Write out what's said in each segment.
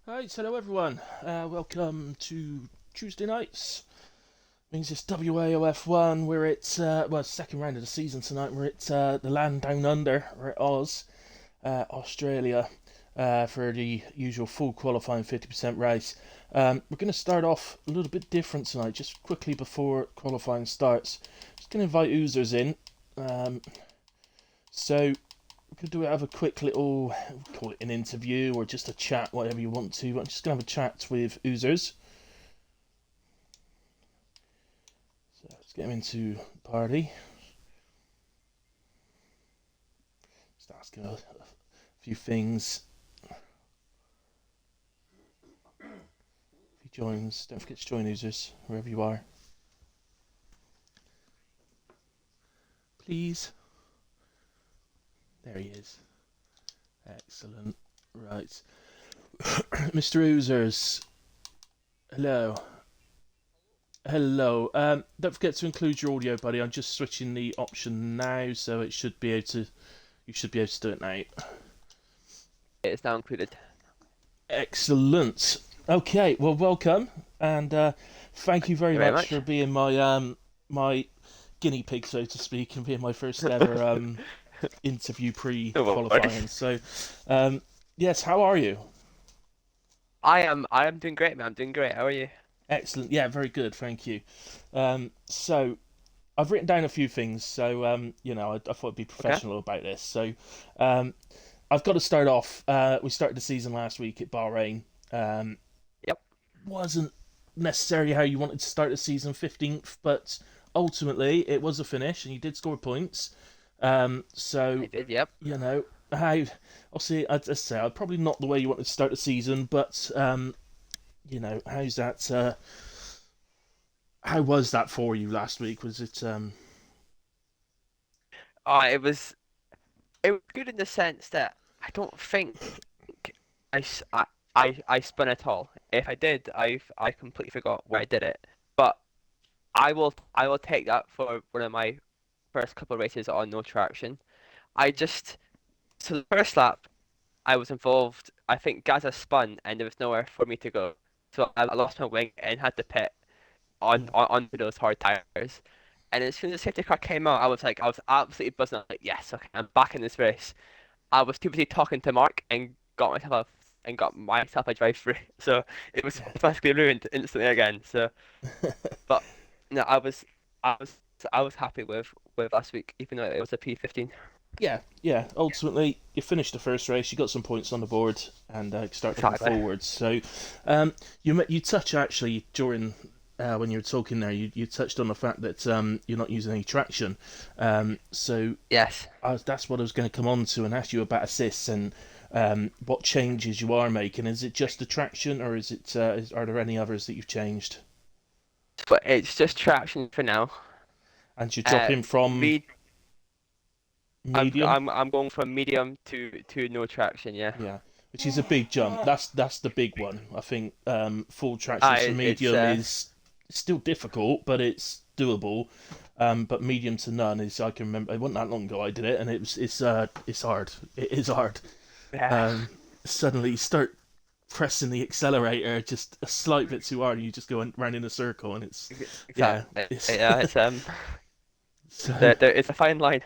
Right, hello everyone. Welcome to Tuesday nights. Means it's WAOF1. We're at second round of the season tonight. We're at the land down under. We're at Oz, Australia, for the usual full qualifying 50% race. We're going to start off a little bit different tonight, just quickly before qualifying starts. Just going to invite oozers in. So we could have a quick little, call it an interview or just a chat, whatever you want to. But I'm just going to have a chat with oozers. So let's get them into the party. Just ask a few things. If he joins, don't forget to join oozers, wherever you are. Please. There he is. Excellent. Right. Mr. Oozers. Hello. Hello. Don't forget to include your audio, buddy. I'm just switching the option now, so it should be able to. You should be able to do it now. It's now included. Excellent. Okay. Well, welcome, and thank you very much for being my guinea pig, so to speak, and being my first ever interview pre-qualifying. So, yes, how are you? I am doing great, man. I'm doing great. How are you? Excellent. Yeah, very good. Thank you. So I've written down a few things. So I thought I'd be Okay. professional about this. So I've got to start off. We started the season last week at Bahrain. Um, Yep. wasn't necessarily how you wanted to start the season, 15th, but ultimately it was a finish, and you did score points. So I did. Yep. how obviously I'd say probably not the way you wanted to start the season, but how's that? How was that for you last week? Was it? Oh, it was good in the sense that I don't think I s- I spun at all. If I did, I completely forgot where I did it. But I will take that for one of my first couple of races on no traction. I just so the first lap I was involved. I think Gaza spun and there was nowhere for me to go. So I lost my wing and had to pit on, Yeah, on onto those hard tires. And as soon as the safety car came out, I was absolutely buzzing. I was like, yes, okay, I'm back in this race. I was too busy talking to Mark and got myself a drive through. So it was yeah, basically ruined instantly again. So, but no, I was, I was happy with last week, even though it was a P15. yeah. Ultimately, you finished the first race. You got some points on the board, and start looking Exactly. forwards. So, you touch actually during. When you were talking there, you touched on the fact that you're not using any traction. So Yes. that's what I was going to come on to and ask you about assists and what changes you are making. Is it just the traction, or are there any others that you've changed? But it's just traction for now. And you're Uh, dropping from me, medium, I'm going from medium to no traction. Yeah. yeah, which is a big jump. That's the big one. I think full traction to It's medium is still difficult, but it's doable. But medium to none is, I can remember it wasn't that long ago I did it, and it's hard. It is hard. yeah. Um, Suddenly you start pressing the accelerator just a slight bit too hard, and you just go round in a circle, and it's yeah, Exactly. it's Yeah. It's so it's a fine line.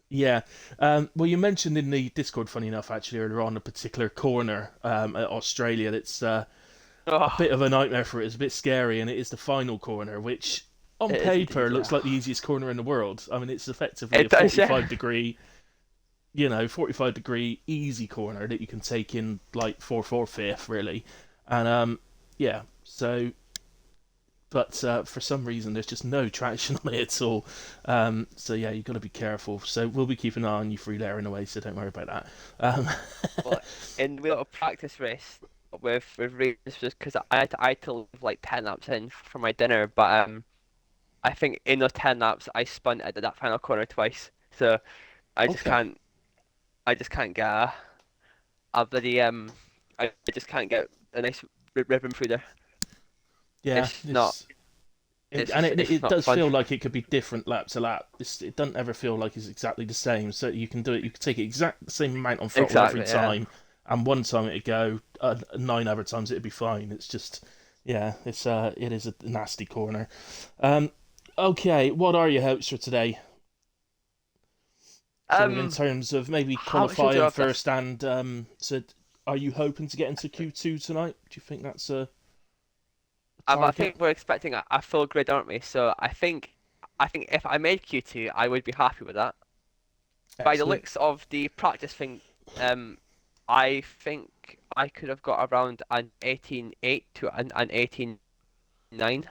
yeah. Well, you mentioned in the Discord, funny enough, actually earlier on, a particular corner at Australia that's a Oh, bit of a nightmare for it. It's a bit scary, and it is the final corner, which on it is paper indeed. looks Yeah. like the easiest corner in the world. I mean, it's effectively a It does. 45 Yeah. degree, 45-degree easy corner that you can take in like 4/4 really, and yeah. So, but for some reason, there's just no traction on it at all. So yeah, you've got to be careful. So we'll be keeping an eye on you free layering away. So don't worry about that. Um, Well, in we got a practice race with races just because I had to leave like 10 laps in for my dinner, but I think in those 10 laps I spun at that final corner twice. So I just okay. can't I just can't get a bloody I just can't get a nice ribbon through there. Yeah, It's not it's just it not does fun. feel like it could be different lap to lap. It doesn't ever feel like it's exactly the same. So you can do it. You can take it exact the same amount on throttle every Exactly, yeah. time, and one time it'd go, 9 other times it'd be fine. It's just, yeah, it is a nasty corner. Um, okay, what are your hopes for today? Sort of in Um, terms of maybe how much do qualifying of this? first, and so are you hoping to get into Q2 tonight? Do you think that's a I target? think we're expecting a full grid, aren't we? So I think if I made Q2, I would be happy with that. By the Excellent. looks of the practice thing, um, I think I could have got around an 18.8 to an 18.9.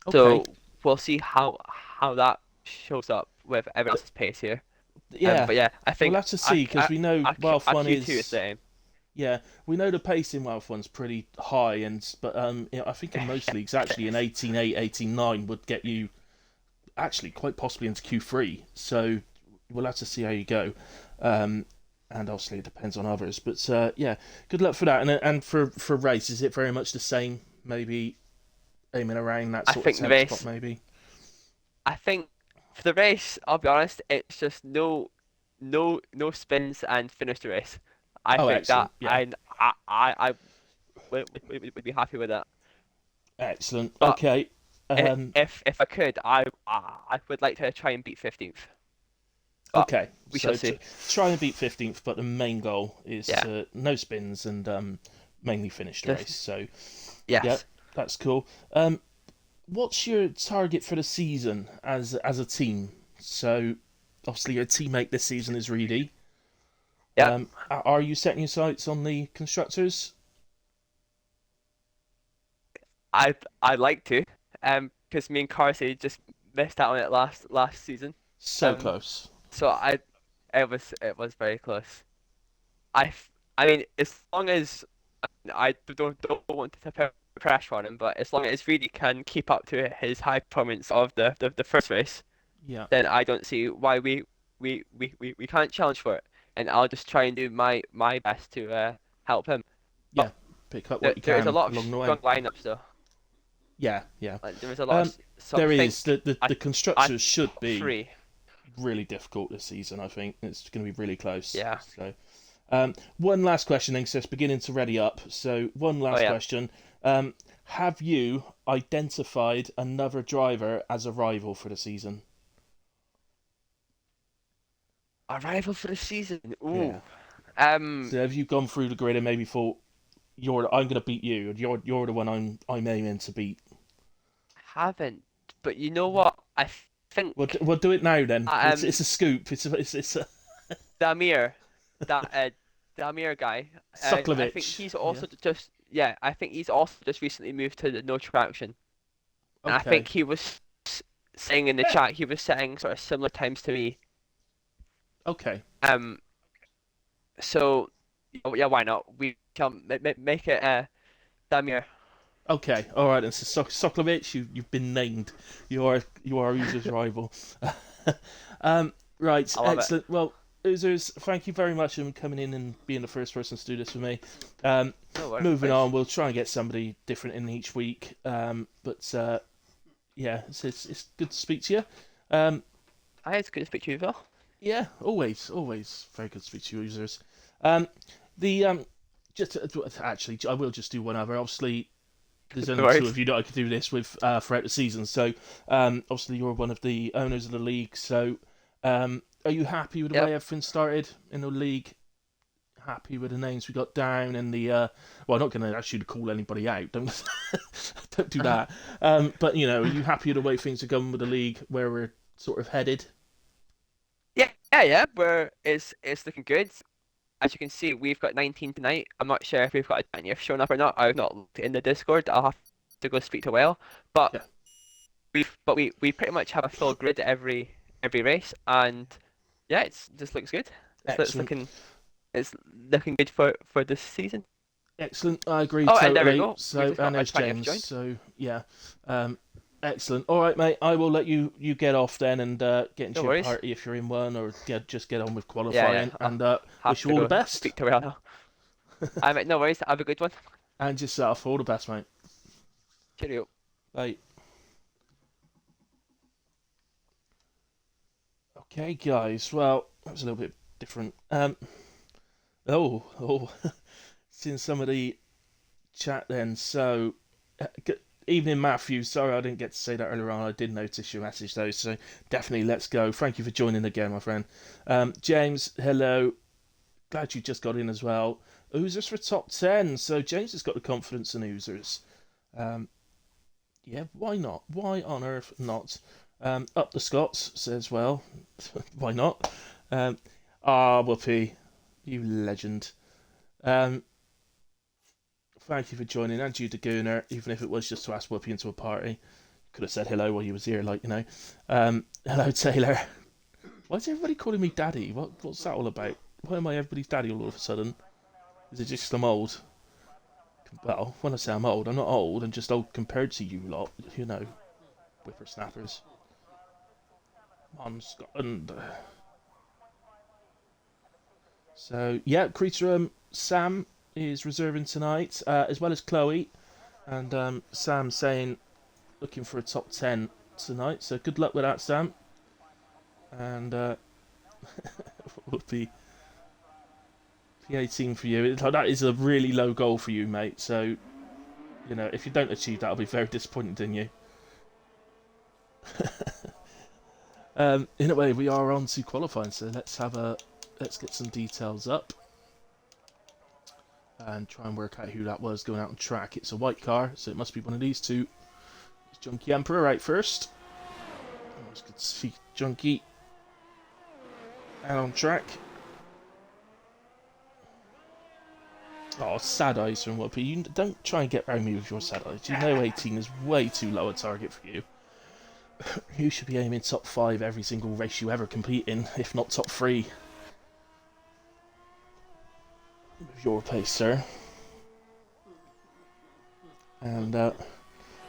Okay. So we'll see how that shows up with everyone else's pace here. Yeah, But yeah, I we'll think have to see because we know Wealth a One Q2 is is. the aim. Yeah, we know the pace in Wealth One's pretty high, and but I think in most leagues actually an 18.8, 18.9 would get you actually quite possibly into Q3. So we'll have to see how you go. Um, and obviously it depends on others. But yeah, good luck for that. And for race, is it very much the same? Maybe aiming around that I sort of think the 10th spot, race. maybe. I think for the race, I'll be honest, it's just no spins and finish the race. I Oh, think that excellent. Yeah, I would be happy with that. excellent. But Okay. i- Um, if I could, I would like to try and beat 15th. But okay. we shall So see. try and beat 15th, but the main goal is Yeah, to no spins and mainly finish the just race. So yeah, yes. that's cool. What's your target for the season as a team? So obviously your teammate this season is Reedy. Yeah, Are you setting your sights on the constructors? I'd like to. Because me and Carsey just missed out on it last season. So Um, close. so it was very close. I mean, as long as I don't want to put pressure on him, but as long as Reedy can keep up to his high performance of the first race, Yeah, then I don't see why we can't challenge for it. And I'll just try and do my best to help him. yeah. But Pick up what there, you there is a can lot of along the strong way. lineups though. Yeah, yeah. Like, there is a lot of Um, so I there is think the a, a constructors should top be three. really difficult this season. I think it's going to be really close. Yeah. So, one last question, then, 'cause it's beginning to ready up. So, one Oh last yeah. question. Have you identified another driver as a rival for the season? Arrival for the season. Yeah. Ooh. So, have you gone through the grid and maybe thought I'm going to beat you, and you're the one I'm aiming to beat? Haven't. But you know what? I think We'll do it now then. It's um a scoop. It's a Damir, that Damir guy. I think Soklovich. he's Yeah. also just yeah. I think he's also just recently moved to the no traction, and I think Okay. he was saying in the chat he was setting sort of similar times to me. Okay. Um. So yeah, why not? We can make it Damir. Okay, all right. And so Soklovich, you've been named. You are Uzer's rival. um, right, I love it. excellent. Well, Uzers, thank you very much for coming in and being the first person to do this with me. Um, No moving worries. on, we'll try and get somebody different in each week. But yeah, it's good to speak to you. Um, Hi, it's good to speak to you, Phil. yeah, always very good to speak to you, Uzers. Um, the just actually, I will just do one other. Obviously, there's No only two worries. of you that I could do this with throughout the season. So obviously you're one of the owners of the league. So are you happy with the Yep. way everything started in the league? Happy with the names we got down and the well, I'm not going to ask you to call anybody out. Don't don't do that. But are you happy with the way things are going with the league, where we're sort of headed? Yeah. It's looking good. As you can see, we've got 19 tonight. I'm not sure if we've got a 20th showing up or not. I've not looked in the Discord. I'll have to go speak to Will. But Yeah, we pretty much have a full grid every race, and yeah, it's just looks good. It's, it's excellent. looking it's looking good for this season. Excellent. I agree Oh, and there we totally. go. We've So, just got and a there's 20th James. joined. So, yeah. Excellent. All right, mate. I will let you get off then and get into No your worries. party if you're in one, or just get on with Yeah. qualifying. I'll And have wish you to all the go best. speak to Will now. No worries. Have a good one. And yourself, all the best, mate. Cheerio. Bye. Okay, guys. Well, that was a little bit different. Oh, seeing some of the chat then. So, good evening, Matthew. Sorry I didn't get to say that earlier on. I did notice your message though, so definitely let's go. Thank you for joining again, my friend. James, hello. Glad you just got in as well. Oozers for top 10. So, James has got the confidence in Oozers. Um, yeah, why not? Why on earth not? Up the Scots says, well, why not? Whoopee, you legend. Um, Thank you for joining, and you, Dagooner, even if it was just to ask Whoopi into a party. Could have said hello while you was here, like, you know. Hello, Taylor. Why is everybody calling me daddy? What's that all about? Why am I everybody's daddy all of a sudden? Is it just I'm old? Well, when I say I'm old, I'm not old. I'm just old compared to you lot, you know, whippersnappers. Come on, Scotland. So, yeah, Creature Sam is reserving tonight, as well as Chloe. And Sam saying looking for a top 10 tonight, so good luck with that, Sam. And would be P18 for you. That is a really low goal for you, mate. So, you know, if you don't achieve that, I'll be very disappointed in you. In a way, we are on to qualifying, so let's get some details up and try and work out who that was going out on track. It's a white car, so it must be one of these two. It's Junkie Emperor right first. Oh, it's good to see Junkie out on track. Oh, sad eyes from Whoopi. You don't try and get around me with your sad eyes. You know 18 is way too low a target for you. You should be aiming top 5 every single race you ever compete in, if not top 3. With your pace, sir. And can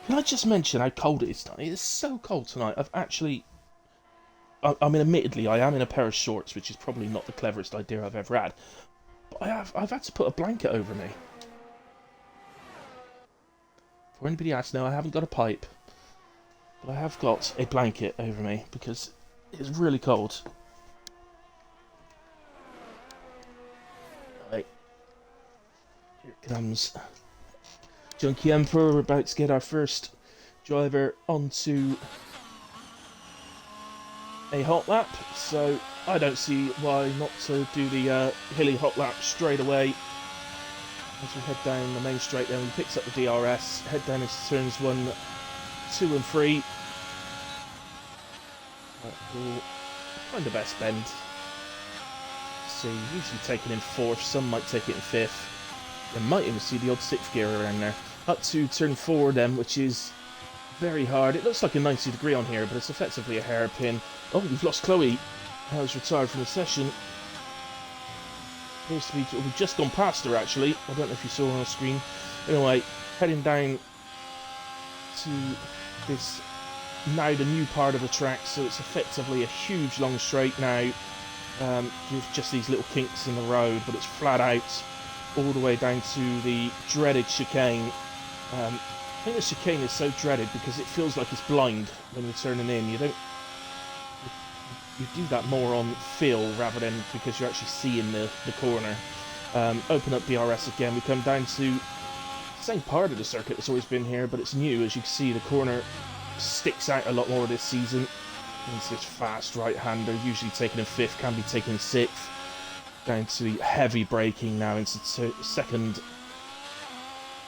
I just mention how cold it is tonight? It is so cold tonight. I mean, admittedly, I am in a pair of shorts, which is probably not the cleverest idea I've ever had. But I've had to put a blanket over me. For anybody else, no, I haven't got a pipe. But I have got a blanket over me because it's really cold. Right. Here it comes. Junkie Emperor, we're about to get our first driver onto a hot lap, so I don't see why not to do the hilly hot lap straight away. As we head down the main straight, then we pick up the DRS, head down into turns 1, 2 and 3. We'll find the best bend. See, usually taken in 4th, some might take it in 5th. You might even see the odd 6th gear around there. Up to turn 4 then, which is very hard. It looks like a 90 degree on here, but it's effectively a hairpin. Oh, we've lost Chloe. I was retired from the session. Appears to be, we've just gone past her actually. I don't know if you saw on the screen. Anyway, heading down to this, now the new part of the track, so it's effectively a huge long straight now, with just these little kinks in the road, but it's flat out all the way down to the dreaded chicane. I think the chicane is so dreaded because it feels like it's blind when you're turning in. You do that more on feel rather than because you're actually seeing the corner. Open up BRS again, we come down to the same part of the circuit that's always been here, but it's new. As you can see, the corner sticks out a lot more this season. It's this fast right-hander, usually taken in 5th, can be taken in 6th. Down to heavy braking now into second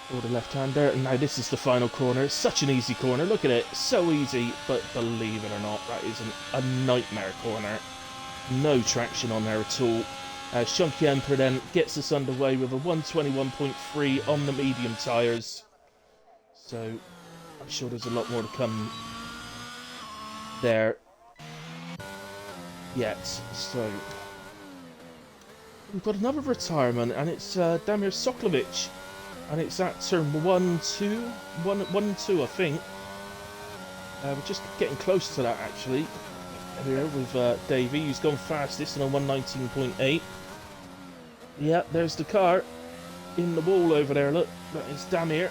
for the left-hander. And now this is the final corner. It's such an easy corner. Look at it. So easy, but believe it or not, that is a nightmare corner. No traction on there at all. Shunky Emperor then gets us underway with a 121.3 on the medium tyres. So I'm sure there's a lot more to come there yet. So we've got another retirement, and it's Damir Soklovic, and it's at turn 1 and 2, I think. We're just getting close to that actually. Here with Davey, who's gone fastest on a 119.8. Yeah, there's the car in the wall over there. Look, that is Damir.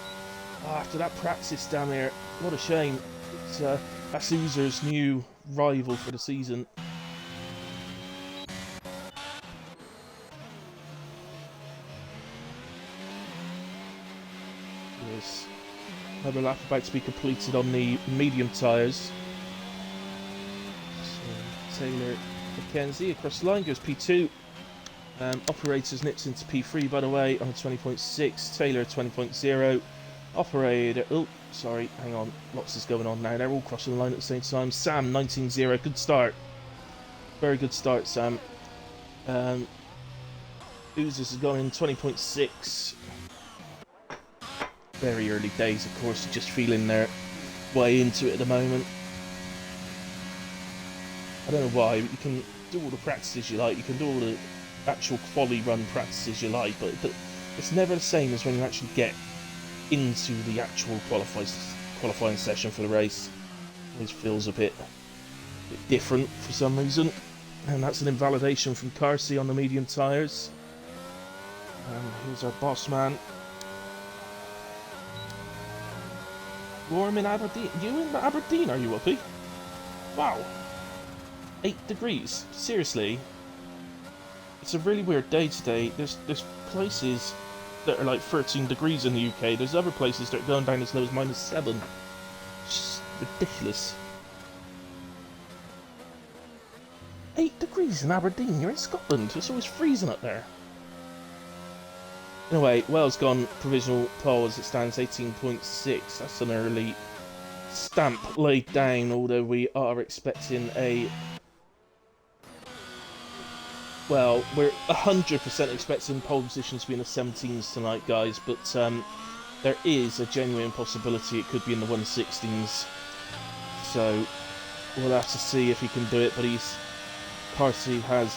Oh, after that practice, Damir. What a shame. It's that's Oozer's new rival for the season. There's another lap about to be completed on the medium tyres. So Taylor McKenzie across the line goes P2. Operators nips into P3 by the way on 20.6. Taylor 20.0. Operator, oh sorry, hang on, lots is going on now. They're all crossing the line at the same time. Sam 19.0, good start. Very good start, Sam. Oozes has gone in 20.6. Very early days, of course, just feeling their way into it at the moment. I don't know why, but you can do all the practices you like, you can do all the actual quali run practices you like, but it's never the same as when you actually get into the actual qualifying session for the race. It always feels a bit different for some reason. And that's an invalidation from Carsey on the medium tyres. Here's our boss man. Warm in Aberdeen. You in Aberdeen, are you, Uppy? Wow. 8 degrees. Seriously. It's a really weird day today. There's places that are like 13 degrees in the UK. There's other places that are going down as low as -7. It's just ridiculous. 8 degrees in Aberdeen. You're in Scotland. It's always freezing up there. Anyway, Wales gone provisional pole as it stands 18.6. That's an early stamp laid down, although we are expecting a... Well, we're 100% expecting pole position to be in the 17s tonight, guys, but there is a genuine possibility it could be in the 116s. So we'll have to see if he can do it, but Carsey has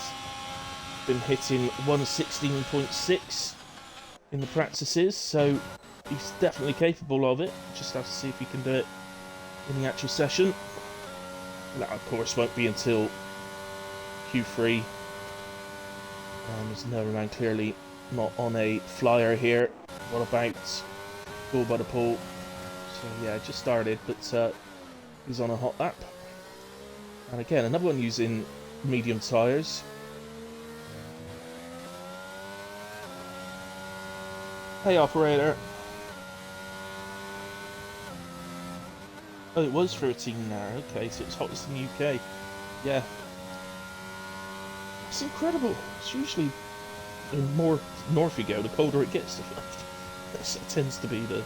been hitting 116.6 in the practices, so he's definitely capable of it. Just have to see if he can do it in the actual session. That, of course, won't be until Q3. There's another man clearly not on a flyer here. What about Goal by the Pool? So yeah, it just started, but he's on a hot lap. And again, another one using medium tyres. Hey, operator. Oh, it was 13 now. Okay, so it's hottest in the UK. Yeah. It's incredible. It's usually the more north you go, the colder it gets. That tends to be the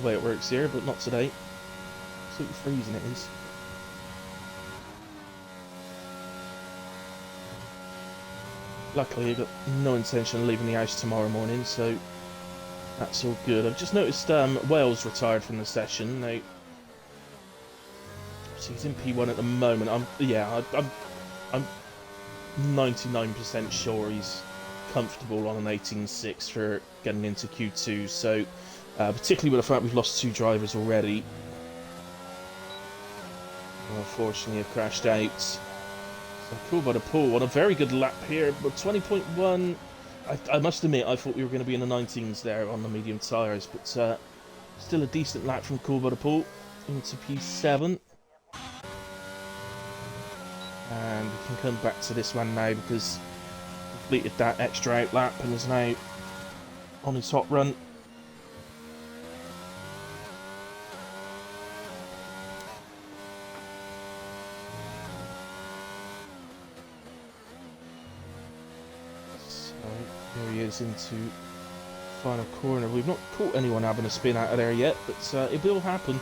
way it works here, but not today. Absolutely freezing it is. Luckily, I've got no intention of leaving the house tomorrow morning, so that's all good. I've just noticed Wales retired from the session. Now, so he's in P1 at the moment. I'm 99% sure he's comfortable on an 18.6 for getting into Q2. So, particularly with the fact we've lost 2 drivers already, unfortunately, have crashed out. So Cool by the Pool on a very good lap here, but 20.1. I must admit, I thought we were going to be in the 19s there on the medium tyres, but still a decent lap from Cool by the Pool into P7. And we can come back to this one now because completed that extra out lap and is now on his hot run. So here he is into final corner. We've not caught anyone having a spin out of there yet, but it will happen.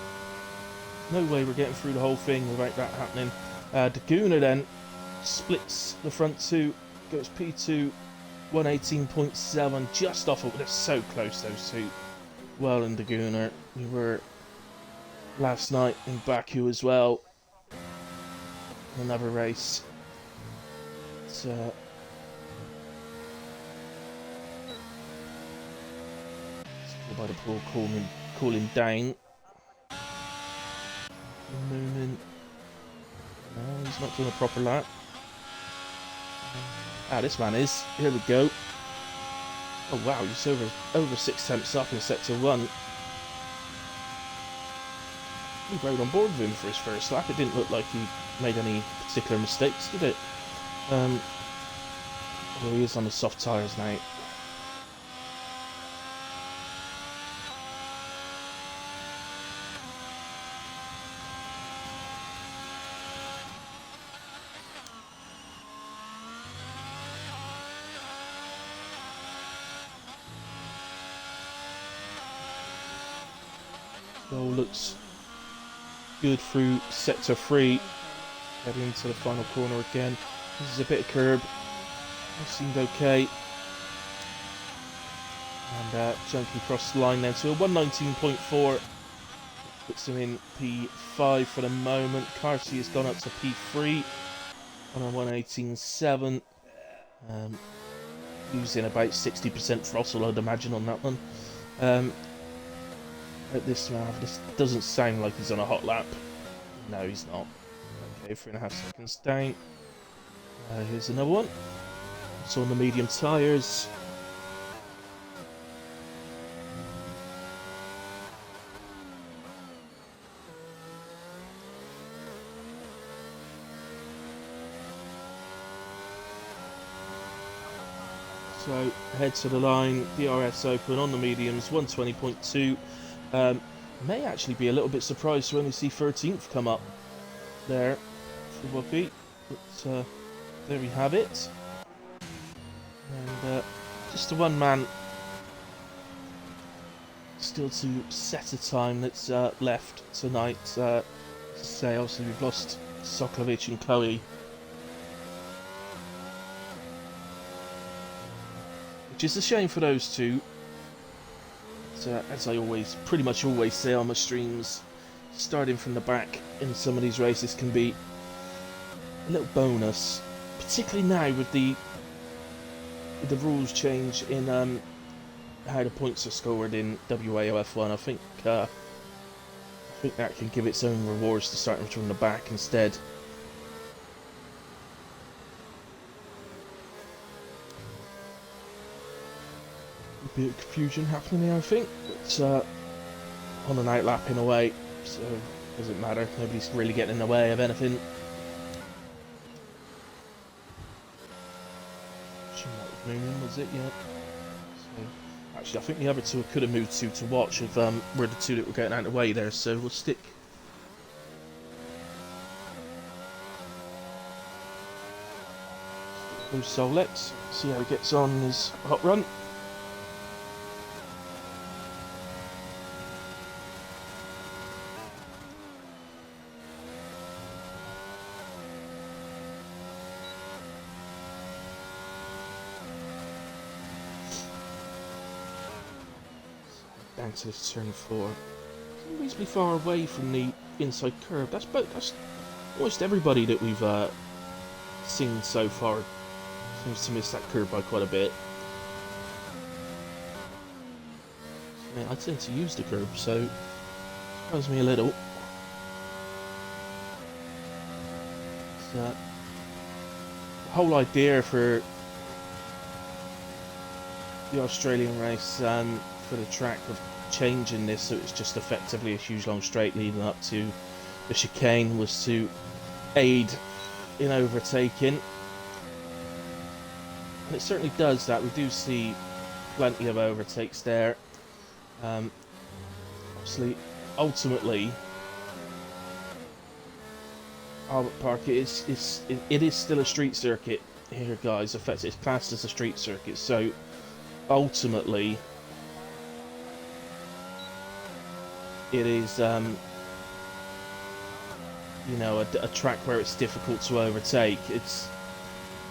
No way we're getting through the whole thing without that happening. Daguna then splits the front two, goes P2, 118.7, just off of, they're so close those two. Well, and Daguna, we were last night in Baku as well. Another race. It's by the Pool cooling down. Moment. No, he's not doing a proper lap. This man is. Here we go. Oh wow, he's over 6 tenths up in sector 1. We rode on board with him for his first lap. It didn't look like he made any particular mistakes, did it? Well, he is on the soft tyres now. Goal looks good through sector 3. Heading into the final corner again. This is a bit of curb. That seemed okay. And junkie across the line then to a 119.4. Puts him in P5 for the moment. Carsey has gone up to P3 on a 118.7. Using about 60% throttle, I'd imagine, on that one. At this doesn't sound like he's on a hot lap. No, he's not. Okay, 3.5 seconds down. Here's another one. It's on the medium tyres. So, head to the line, DRS open on the mediums, 120.2. May actually be a little bit surprised to only see 13th come up there for Wookie. But there we have it. And just a one man still to set a time that's left tonight. As I say, obviously we've lost Soklovic and Chloe. Which is a shame for those two. But, as I pretty much always say on my streams, starting from the back in some of these races can be a little bonus, particularly now with the rules change in how the points are scored in WAOF1. I think that can give its own rewards to starting from the back instead. A bit of confusion happening here, I think. It's on an outlap in a way, so it doesn't matter. Nobody's really getting in the way of anything. Moving, was it? Yeah. So, actually, I think the other two could have moved to watch if were the two that were getting out of the way there. So we'll stick. With Solex, see how he gets on in his hot run. Down to this turn 4. It's reasonably far away from the inside curve. That's almost everybody that we've seen so far seems to miss that curve by quite a bit. Yeah, I tend to use the curve, so it surprised me a little. The whole idea for the Australian race for the track of changing this so it's just effectively a huge long straight leading up to the chicane was to aid in overtaking, and it certainly does that. We do see plenty of overtakes there. Obviously, ultimately, Albert Park it is still a street circuit here, guys. Effectively, it's classed as a street circuit, so ultimately it is, you know, a track where it's difficult to overtake.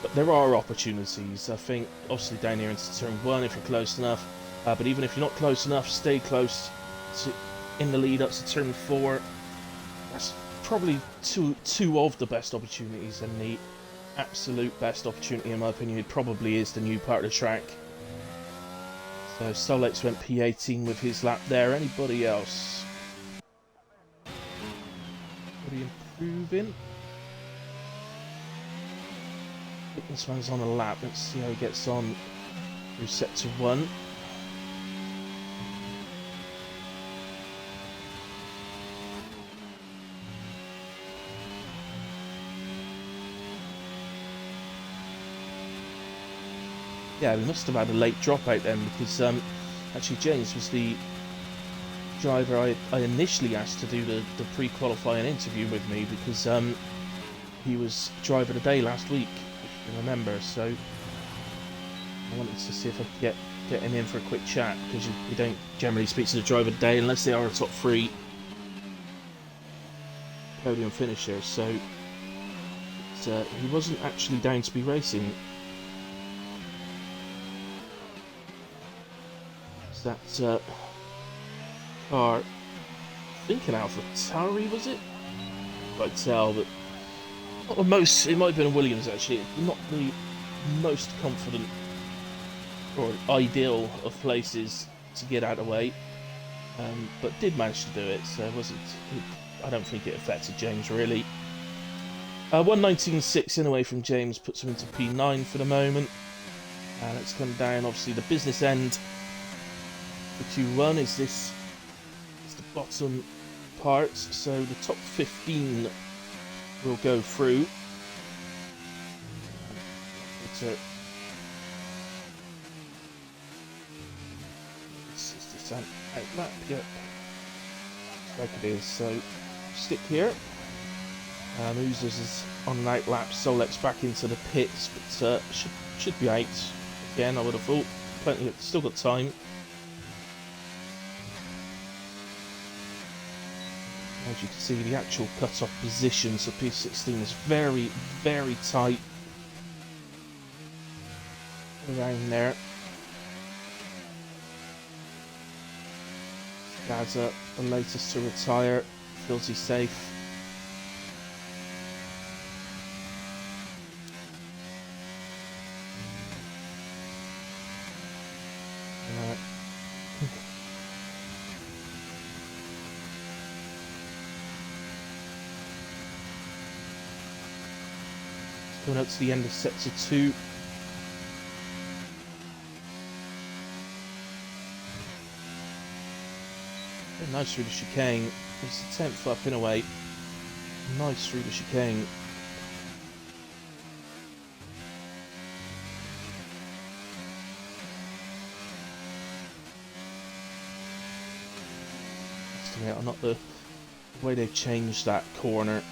But there are opportunities. I think, obviously, down here into turn 1 if you're close enough. But even if you're not close enough, stay close in the lead up to turn 4. That's probably two of the best opportunities, and the absolute best opportunity, in my opinion, probably is the new part of the track. So Solex went P18 with his lap there. Anybody else? Improving. I think this one's on a lap. Let's see how he gets on through sector 1. Yeah, we must have had a late dropout then, because actually James was the driver I initially asked to do the pre-qualifying interview with me, because he was driver of the day last week, if you remember. So I wanted to see if I could get him in for a quick chat, because you don't generally speak to the driver of the day unless they are a top 3 podium finisher, so he wasn't actually down to be racing. So that car, I think an AlphaTauri was it? I could tell, but not the most. It might have been a Williams actually. Not the most confident or ideal of places to get out of the way, but did manage to do it. So it wasn't. I don't think it affected James really. 1:19.6 in away from James puts him into P9 for the moment. Let's come down. Obviously, the business end for Q1 is this. It's the bottom part. So the top 15 will go through. It's outlap, yep. Like it is. So stick here. Oozers is on an outlap. Solex back into the pits, but should be out again. I would have thought. Plenty. Still got time. As you can see, the actual cut-off position, so P16 is very, very tight around there. Gaza, the latest to retire, feels he's safe. Going out to the end of sector 2. Very nice through the chicane. It's the 10th up in a way. Nice through the chicane. Not the way they've changed that corner.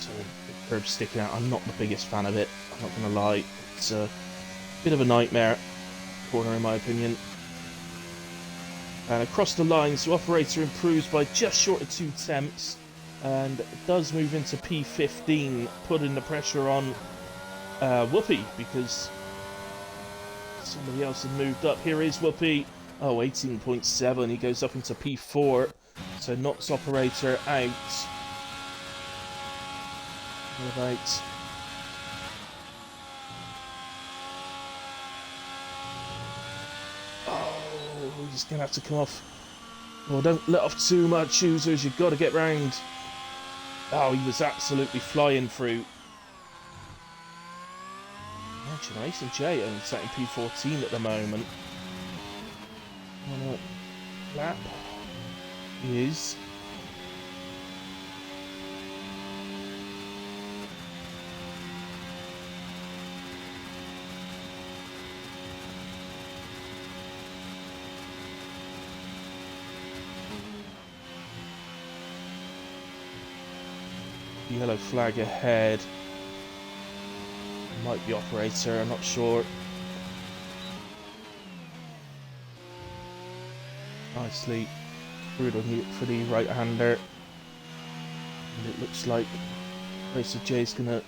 So the curb sticking out. I'm not the biggest fan of it. I'm not going to lie. It's a bit of a nightmare corner in my opinion. And across the line, so operator improves by just short of 2 tenths and does move into P15, putting the pressure on Whoopi because somebody else had moved up. Here is Whoopi. Oh, 18.7. He goes up into P4. So knocks operator out. What about? Oh, he's going to have to come off. Well, don't let off too much, users. You've got to get round. Oh, he was absolutely flying through. Generation J only sat in P14 at the moment. On a lap. He is. Yellow flag ahead. Might be operator, I'm not sure. Nicely through for the right-hander. And it looks like Racer J's gonna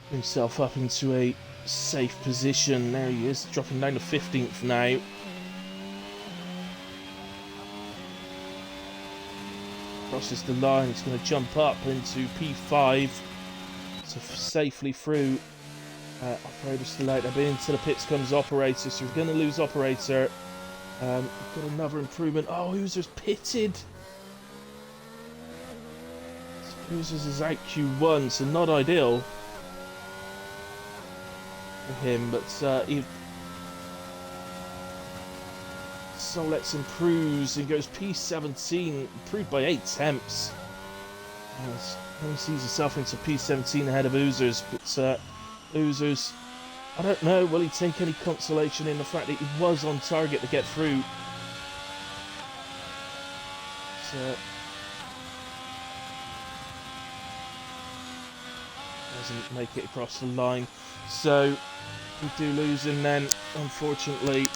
put himself up into a safe position. There he is, dropping down to 15th now. Crosses the line, he's going to jump up into P5 so safely through. Operator still out there, but into the pits comes operator, so we're going to lose operator. We've got another improvement. Oh, Oozers pitted. Oozers is out Q1, so not ideal for him, but Solex improves and goes P17, improved by 8 tenths. He sees himself into P17 ahead of Oozers, but Oozers, I don't know, will he take any consolation in the fact that he was on target to get through? So, doesn't make it across the line, so we do lose him then, unfortunately.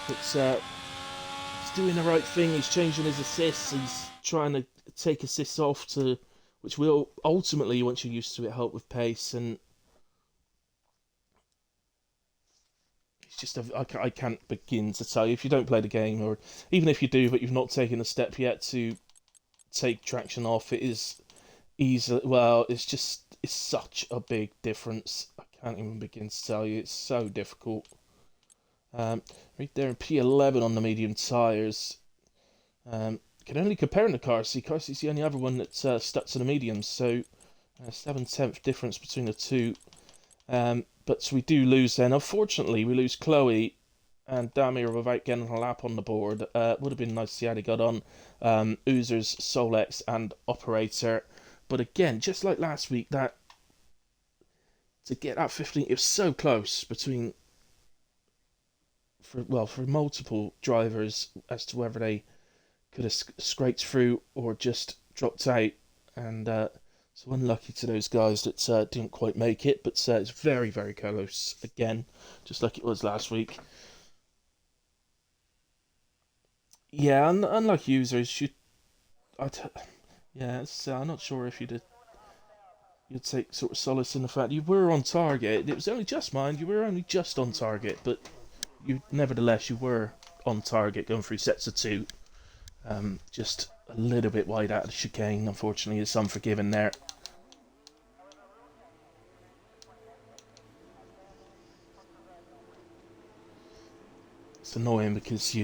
But he's doing the right thing, he's changing his assists, he's trying to take assists off to which will ultimately, once you're used to it, help with pace. And it's just I can't begin to tell you, if you don't play the game, or even if you do but you've not taken a step yet to take traction off, it is easy. Well, it's such a big difference. I can't even begin to tell you. It's so difficult. Right there in P11 on the medium tyres. Can only compare in the car seat. Car seat's the only other one that's stuck to the mediums, so 7/10 difference between the two. But we do lose then. Unfortunately, we lose Chloe and Damir without getting a lap on the board. Would have been nice to see how they got on. Oozers, Solex, and Operator. But again, just like last week, that to get that 15, it was so close between for multiple drivers as to whether they could have scraped through or just dropped out. And so unlucky to those guys that didn't quite make it. But it's very, very close again, just like it was last week. Yeah, unlike users, yeah, I'm not sure if you'd take sort of solace in the fact you were on target. It was only just, mind, you were only just on target, but nevertheless you were on target going through sets of two. Just a little bit wide out of the chicane, unfortunately. It's unforgiving there. It's annoying because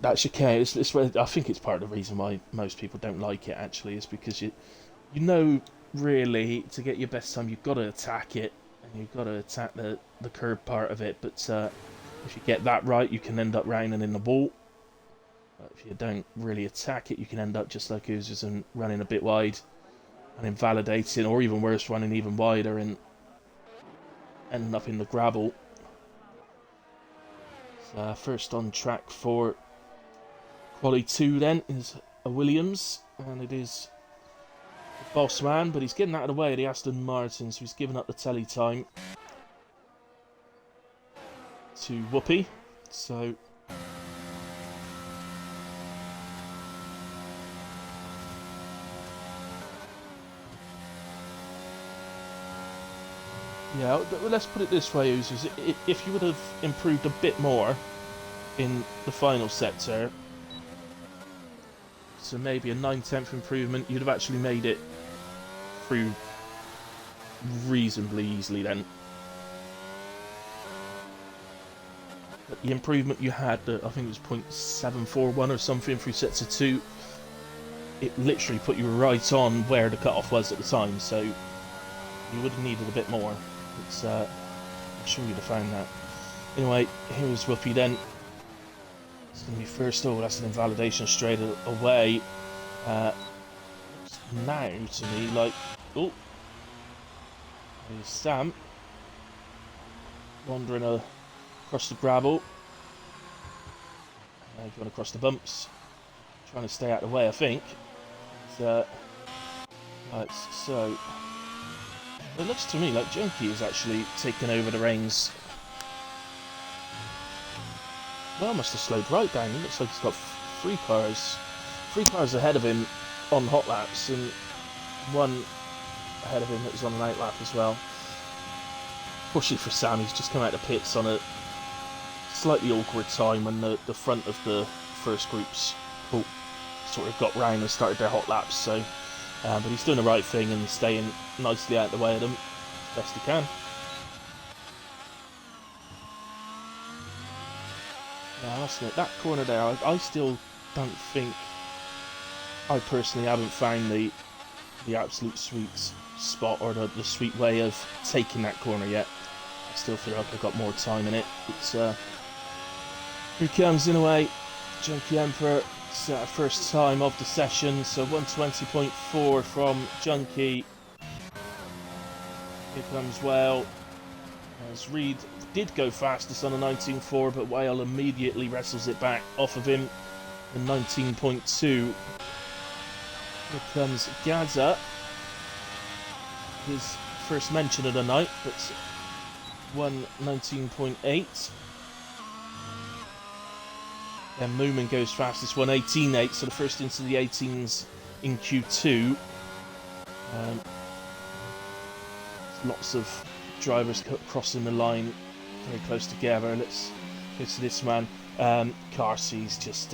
that chicane. It's where I think it's part of the reason why most people don't like it. Actually, is because you really to get your best time, you've got to attack it, and you've got to attack the curb part of it. But if you get that right, you can end up rounding in the wall. But if you don't really attack it, you can end up just like Oozers and running a bit wide and invalidating, or even worse, running even wider and ending up in the gravel. So, first on track for Quali 2 then is a Williams, and it is the boss man, but he's getting out of the way of the Aston Martin, so he's giving up the telly time to Whoopi. So yeah, let's put it this way, Oozers. If you would have improved a bit more in the final sector, so maybe a 9/10 improvement, you'd have actually made it through reasonably easily then. But the improvement you had, I think it was 0.741 or something through sets of two, it literally put you right on where the cutoff was at the time, so you would have needed a bit more. I'm sure you'd have found that. Anyway, here's Whoopi then. It's going to be first. Oh, that's an invalidation straight away. Now to me like, oh, there's Sam wandering across the gravel, going across the bumps, trying to stay out of the way, I think. Right, so it looks to me like Junkie is actually taking over the reins. Well, must have slowed right down. It looks like he's got three cars ahead of him on hot laps, and one ahead of him that was on an out lap as well. Fortunately for Sam, he's just come out of pits on a slightly awkward time when the front of the first groups sort of got round and started their hot laps. So, but he's doing the right thing and staying nicely out of the way of them as best he can. Yeah, that's it. That corner there, I still don't think. I personally haven't found the absolute sweet spot or the sweet way of taking that corner yet. I still feel like I've got more time in it. It's here comes in a way, Junkie Emperor. It's first time of the session, so 120.4 from Junkie. Here comes Whale. As Reed did go fastest on a 19.4, but Whale immediately wrestles it back off of him. The 19.2. Here comes Gaza. His first mention of the night, but 1:19.8. Then Moomin goes fastest, 1:18.8, so the first into the 18s in Q2. Um, lots of drivers crossing the line very close together. Let's go to this man. Car C's just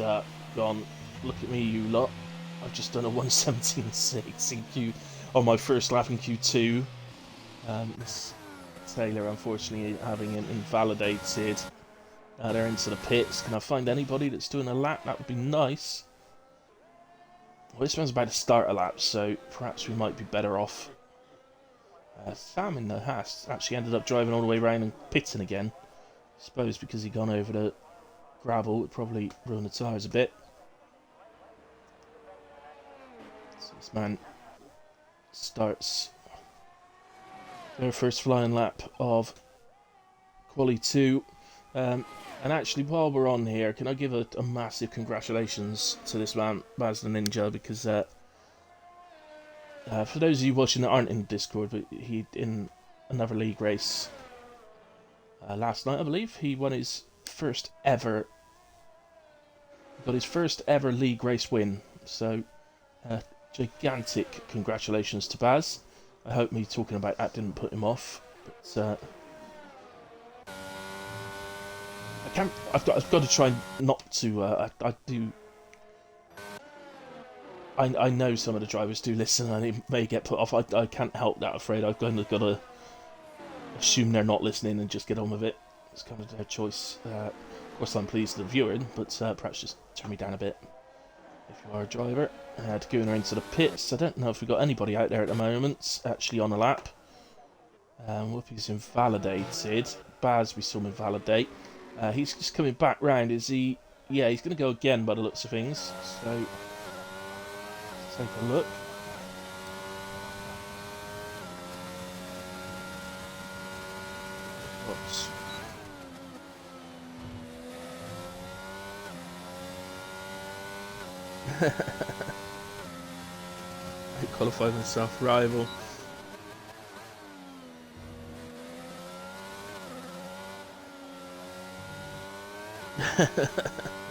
gone. Look at me, you lot. I've just done a 1:17.6 in Q on my first lap in Q2. This Taylor, unfortunately, having it invalidated. They're into the pits. Can I find anybody that's doing a lap? That would be nice. Well, this one's about to start a lap, so perhaps we might be better off. Sam in the Haas actually ended up driving all the way around and pitting again. I suppose because he'd gone over the gravel, it probably ruined the tyres a bit. So this man starts their first flying lap of Quali 2. And actually, while we're on here, can I give a massive congratulations to this man, Baz the Ninja, because for those of you watching that aren't in Discord, but he in another league race last night, I believe, he won his first ever league race win. So, gigantic congratulations to Baz. I hope me talking about that didn't put him off. But I've got to try not to. I do. I know some of the drivers do listen, and it may get put off. I can't help that. Afraid I've kind of got to assume they're not listening and just get on with it. It's kind of their choice. Of course, I'm pleased the viewing, but perhaps just turn me down a bit if you are a driver. To go into the pits. I don't know if we've got anybody out there at the moment actually on a lap. Whoopi's invalidated. Baz, we saw him invalidate. He's just coming back round. Is he? Yeah, he's going to go again by the looks of things. So, let's take a look. Whoops. He qualified himself rival.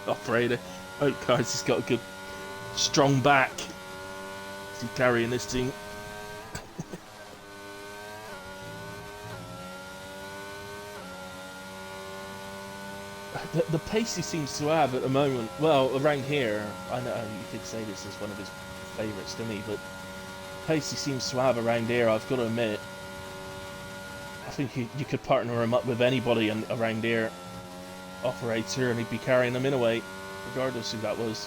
Operator. Oh, guys, he's got a good, strong back. He's carrying this team. The pace he seems to have at the moment, well, around here, I know you could say this is one of his favourites to me, but the pace he seems to have around here, I've got to admit, I think you could partner him up with anybody around here. Operator, and he'd be carrying them in a way, regardless who that was.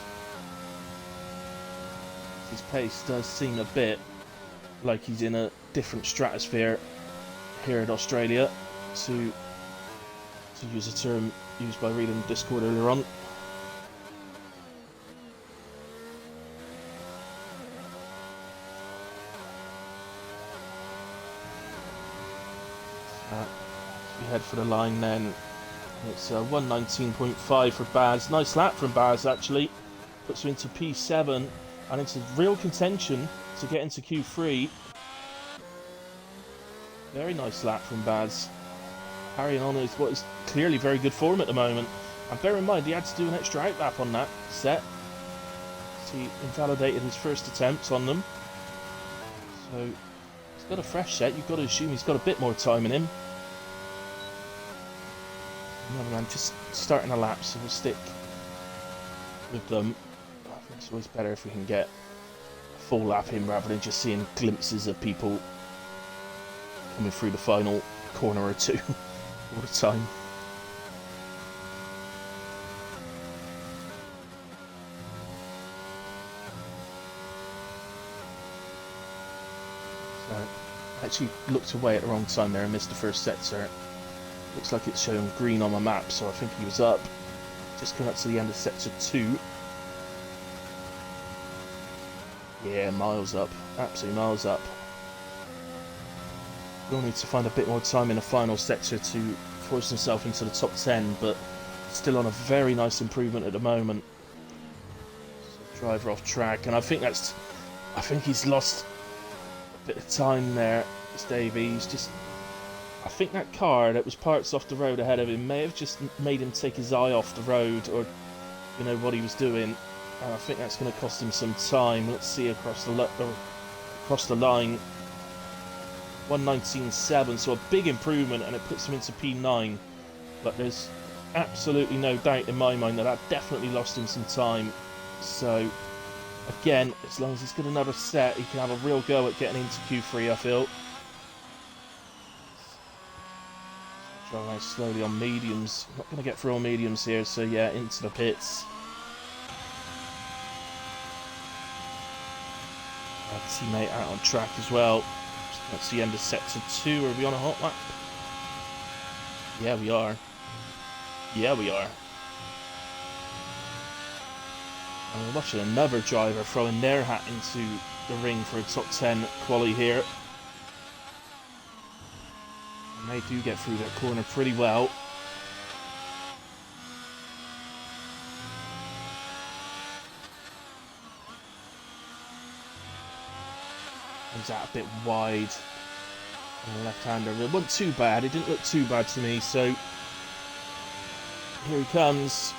His pace does seem a bit like he's in a different stratosphere here in Australia, to use a term used by reading Discord earlier on. We head for the line then. It's 1:19.5 for Baz. Nice lap from Baz, actually. Puts him into P7 and into real contention to get into Q3. Very nice lap from Baz. Carrying on with what is clearly very good form at the moment. And bear in mind, he had to do an extra out lap on that set. So he invalidated his first attempt on them. So he's got a fresh set. You've got to assume he's got a bit more time in him. Another man just starting a lap, so we'll stick with them. I think it's always better if we can get a full lap in rather than just seeing glimpses of people coming through the final corner or two all the time. So, I actually looked away at the wrong time there and missed the first sector. Looks like it's showing green on my map, so I think he was up. Just coming up to the end of sector 2. Yeah, miles up. Absolutely miles up. We'll need to find a bit more time in the final sector to force himself into the top 10, but still on a very nice improvement at the moment. So driver off track, and I think he's lost a bit of time there. It's Davies. I think that car that was parts off the road ahead of him may have just made him take his eye off the road, or you know what he was doing. And I think that's going to cost him some time. Let's see across across the line. 1:19.7, so a big improvement, and it puts him into P9. But there's absolutely no doubt in my mind that that definitely lost him some time. So again, as long as he's got another set, he can have a real go at getting into Q3, I feel. Drive around slowly on mediums. Not going to get through on mediums here, so yeah, into the pits. Our teammate out on track as well. That's the end of sector 2. Are we on a hot lap? Yeah, we are. Yeah, we are. And we're watching another driver throwing their hat into the ring for a top 10 quali here. And they do get through that corner pretty well. Comes out a bit wide on the left-hander. It wasn't too bad. It didn't look too bad to me, so here he comes.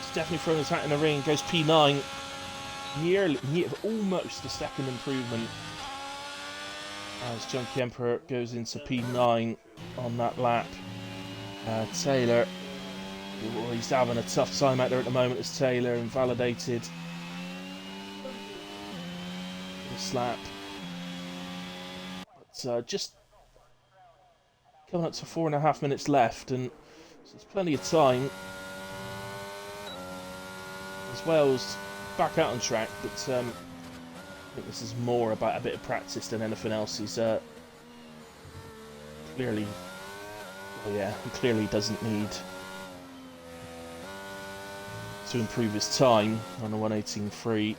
He's definitely throwing his hat in the ring. Goes P9. Almost a second improvement as Junkie Emperor goes into P9 on that lap. Taylor, he's having a tough time out there at the moment as Taylor invalidated this lap. But just coming up to 4.5 minutes left, and so there's plenty of time. As Wales back out on track, but I think this is more about a bit of practice than anything else. He's clearly, well, yeah, he clearly doesn't need to improve his time on a 1:18.3.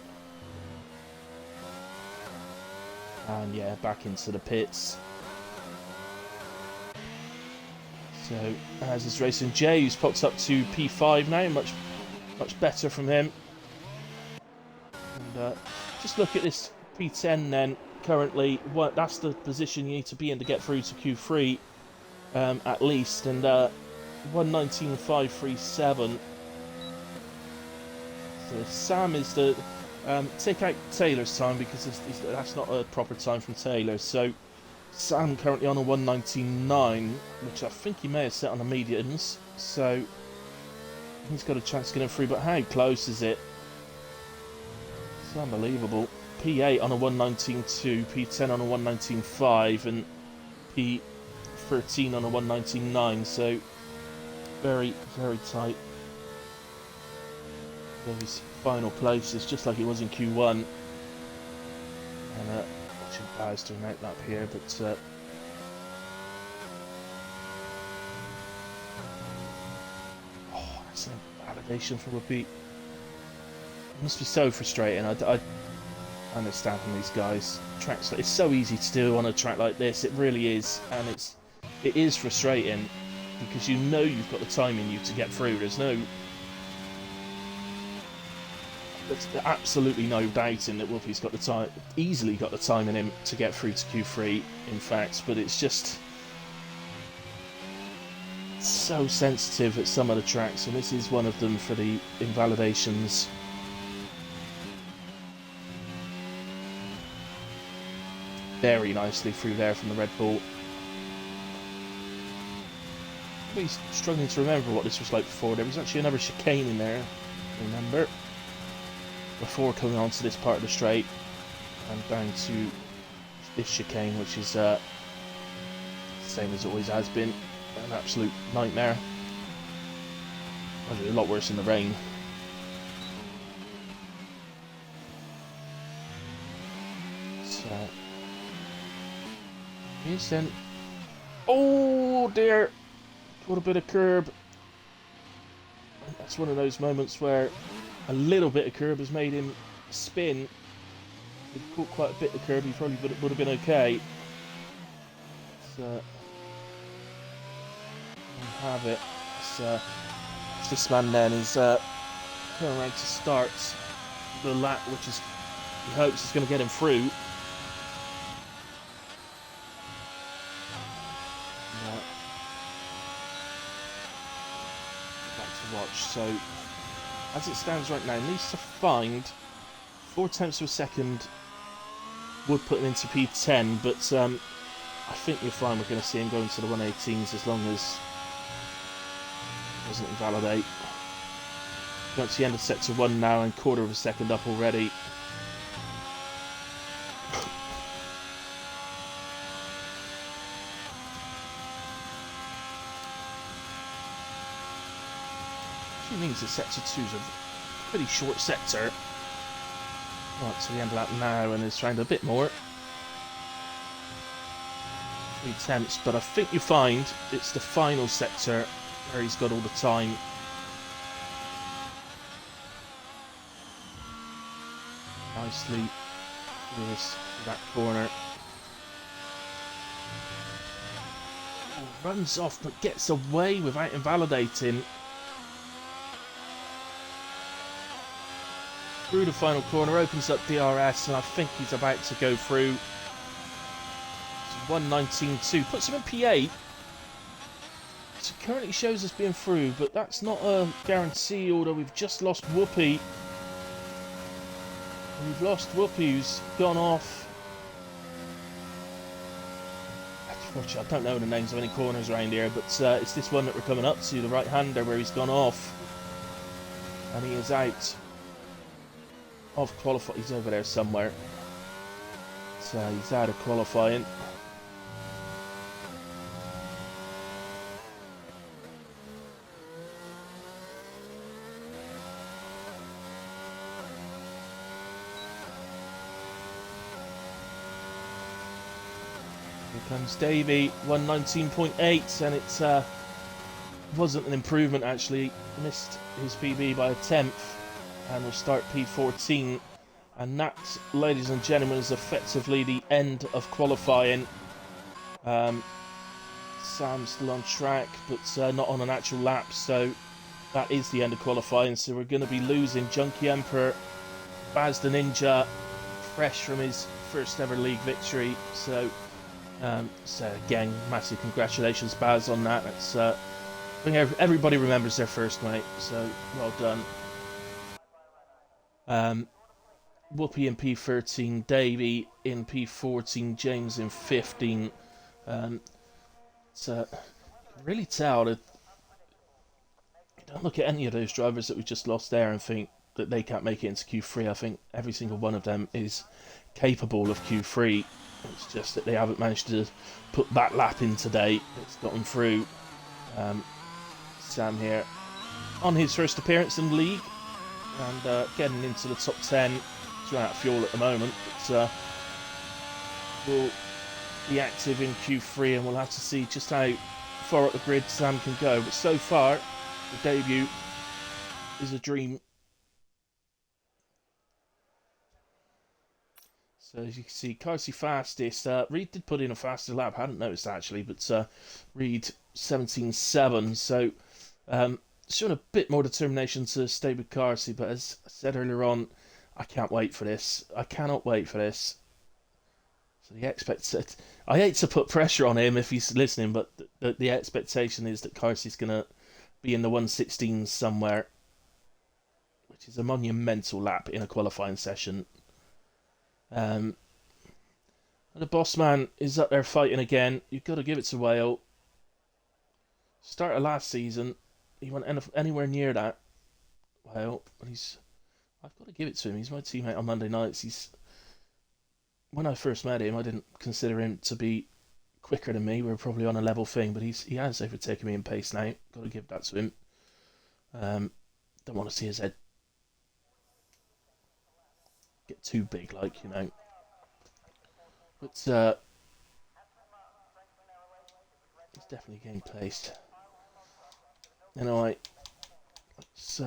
And yeah, back into the pits. So as is racing Jay, who's popped up to P5 now, much better from him. And just look at this P10 then. Currently, that's the position you need to be in to get through to Q3 at least. And 1:19.537. So Sam is the take out Taylor's time because that's not a proper time from Taylor. So Sam currently on a 1:19.9, which I think he may have set on the mediums. So he's got a chance to get him through. But how close is it? It's unbelievable. P8 on a 1:19.2, P10 on a 1:19.5, and P13 on a 1:19.9. So very, very tight. His final place is just like it was in Q1. And watching Baz doing out lap here, but that's an validation for repeat. It must be so frustrating. I understand from these guys. Tracks, it's so easy to do on a track like this. It really is, and it is frustrating because you know you've got the time in you to get through. There's absolutely no doubting that Wolfie's got the time, easily got the time in him to get through to Q3. In fact, but it's just so sensitive at some of the tracks, and this is one of them for the invalidations. Very nicely through there from the Red Bull. He's struggling to remember what this was like before. There was actually another chicane in there, remember? Before coming onto this part of the straight and down to this chicane, which is the same as it always has been. An absolute nightmare. A lot worse in the rain. So here's then. Oh dear! Got a bit of curb. That's one of those moments where a little bit of curb has made him spin. If he caught quite a bit of curb, he probably would have been okay. So have it. This man then is going around to start the lap, which is he hopes is going to get him through. Back to watch. So as it stands right now, needs to find 4 tenths of a second would put him into P10, but I think you'll find we're going to see him going to the 118s as long as it doesn't invalidate. Got to the end of sector 1 now and quarter of a second up already. Which means that sector 2 is a pretty short sector. Right, so the end of that now and it's round a bit more. 3 tenths, but I think you find it's the final sector where he's got all the time. Nicely through that corner. Oh, runs off but gets away without invalidating. Through the final corner, opens up DRS, and I think he's about to go through. 119.2 puts him in P8. So currently shows us being through, but that's not a guarantee, although we've just lost Whoopi. We've lost Whoopi, who's gone off. Unfortunately, I don't know the names of any corners around here, but it's this one that we're coming up to, the right-hander, where he's gone off. And he is out of qualifying. He's over there somewhere. So he's out of qualifying. Here comes Davey, 119.8, and it wasn't an improvement actually. Missed his PB by a tenth, and we'll start P14. And that, ladies and gentlemen, is effectively the end of qualifying. Sam's still on track, but not on an actual lap, so that is the end of qualifying. So we're going to be losing Junkie Emperor, Baz the Ninja, fresh from his first ever league victory. So again, massive congratulations, Baz, on that. It's, I think everybody remembers their first, mate. So well done. Whoopi in P13, Davey in P14, James in 15. So really tell that you don't look at any of those drivers that we just lost there and think that they can't make it into Q3. I think every single one of them is capable of Q3. It's just that they haven't managed to put that lap in today. It's gotten through. Sam here on his first appearance in the league and getting into the top 10. He's run out of fuel at the moment, but will be active in Q3 and we'll have to see just how far up the grid Sam can go. But so far, the debut is a dream. So as you can see, Carsey fastest. Reed did put in a faster lap. I hadn't noticed actually, but Reed 17.7. So showing a bit more determination to stay with Carsey. But as I said earlier on, I can't wait for this. I cannot wait for this. So I hate to put pressure on him if he's listening, but the expectation is that Carsey's going to be in the 116 somewhere, which is a monumental lap in a qualifying session. And the boss man is up there fighting again. You've got to give it to Whale. Start of last season, he went anywhere near that. Whale, and I've got to give it to him. He's my teammate on Monday nights. When I first met him, I didn't consider him to be quicker than me. We were probably on a level thing, but he has overtaken me in pace now. Got to give that to him. Don't want to see his head get too big, like, you know. But he's definitely getting placed. Anyway, let's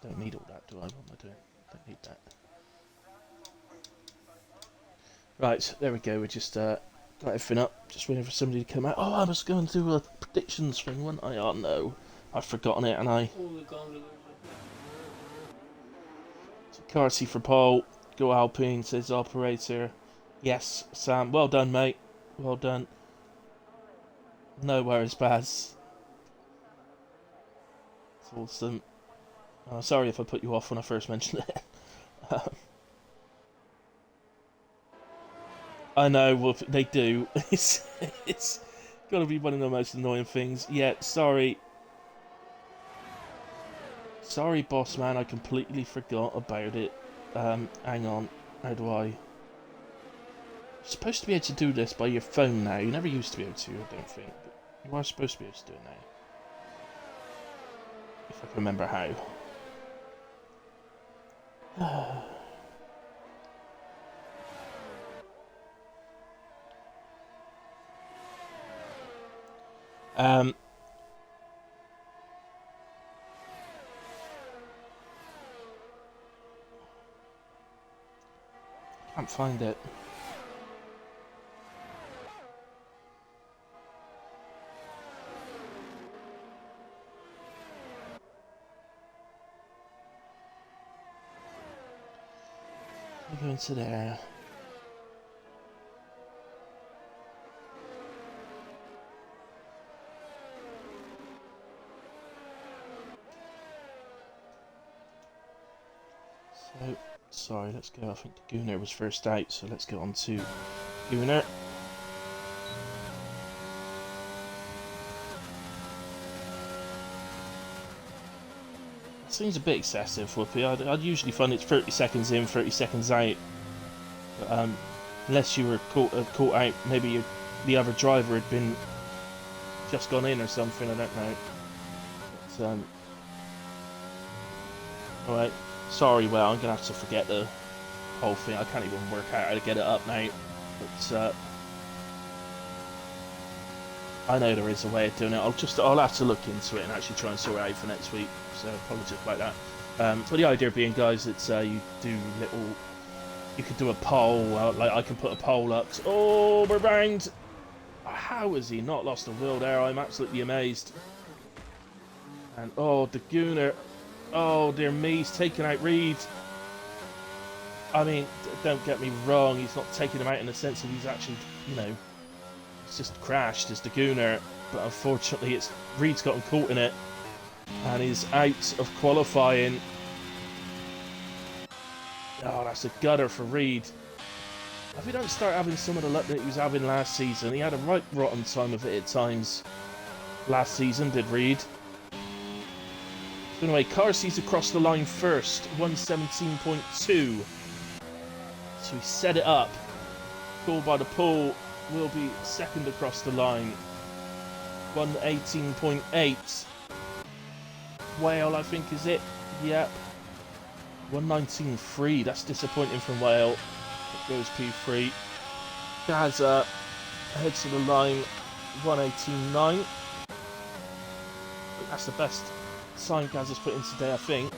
don't need all that, do I? What am I doing? Don't need that. Right, there we go. We just got everything up. Just waiting for somebody to come out. Oh, I was going to do a predictions thing, wasn't I? Oh no, I've forgotten it, and I. So Carsey for pole. Go Alpine, says operator. Yes, Sam. Well done, mate. Well done. No worries, Baz. It's awesome. Sorry if I put you off when I first mentioned it. I know, well, they do. It's got to be one of the most annoying things. Yeah, sorry. Sorry, boss man, I completely forgot about it. Hang on. How do I... You're supposed to be able to do this by your phone now. You never used to be able to, I don't think. But you are supposed to be able to do it now. If I can remember how. um... Can't find it. Let me go into there. So, sorry, let's go. I think Gunnar was first out, so let's go on to Gunnar. Seems a bit excessive, Whoopi. I'd usually find it's 30 seconds in, 30 seconds out. But, unless you were caught out, maybe the other driver had been just gone in or something. I don't know. But, all right. Sorry, well, I'm gonna have to forget the whole thing. I can't even work out how to get it up now. But I know there is a way of doing it. I'll have to look into it and actually try and sort it out for next week. So apologies about that. But the idea being, guys, that you do you could do a poll. Like I can put a poll up. Oh, we're banged. How has he not lost a wheel there? I'm absolutely amazed. And oh, the Gunnar. Oh dear me, he's taking out Reed. I mean, don't get me wrong. He's not taking him out in the sense that he's actually, you know, it's just crashed as the Gunnar. But unfortunately, Reed's gotten caught in it. And he's out of qualifying. Oh, that's a gutter for Reed. If he don't start having some of the luck that he was having last season, he had a right rotten time of it at times. Last season, did Reed. So anyway, Carsey's across the line first, 117.2. So he set it up. Called by the pole will be second across the line, 118.8. Whale, I think, is it? Yep. 119.3. That's disappointing from Whale. It goes P3. Gaza heads to the line, 118.9. That's the best sign Gaza's put in today, I think.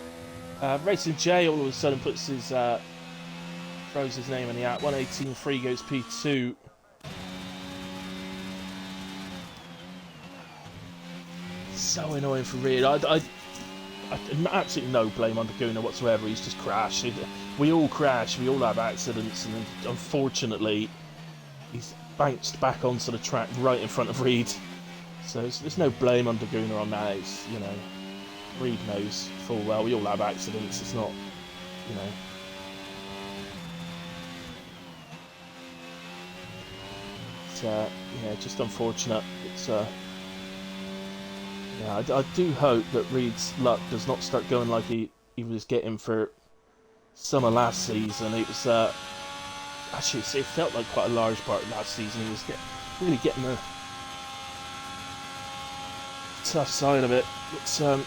Racing J all of a sudden puts his throws his name in the hat. 118.3 goes P2. So annoying for Reed. I absolutely no blame on Gunnar whatsoever. He's just crashed. We all crash. We all have accidents, and unfortunately, he's bounced back onto the track right in front of Reed. So there's no blame on Gunnar on that. It's, you know, Reed knows full well we all have accidents. It's not, you know. It's yeah, just unfortunate. It's yeah, I do hope that Reed's luck does not start going like he was getting for summer last season. It was actually it felt like quite a large part of last season. He was really getting the tough side of it. It's the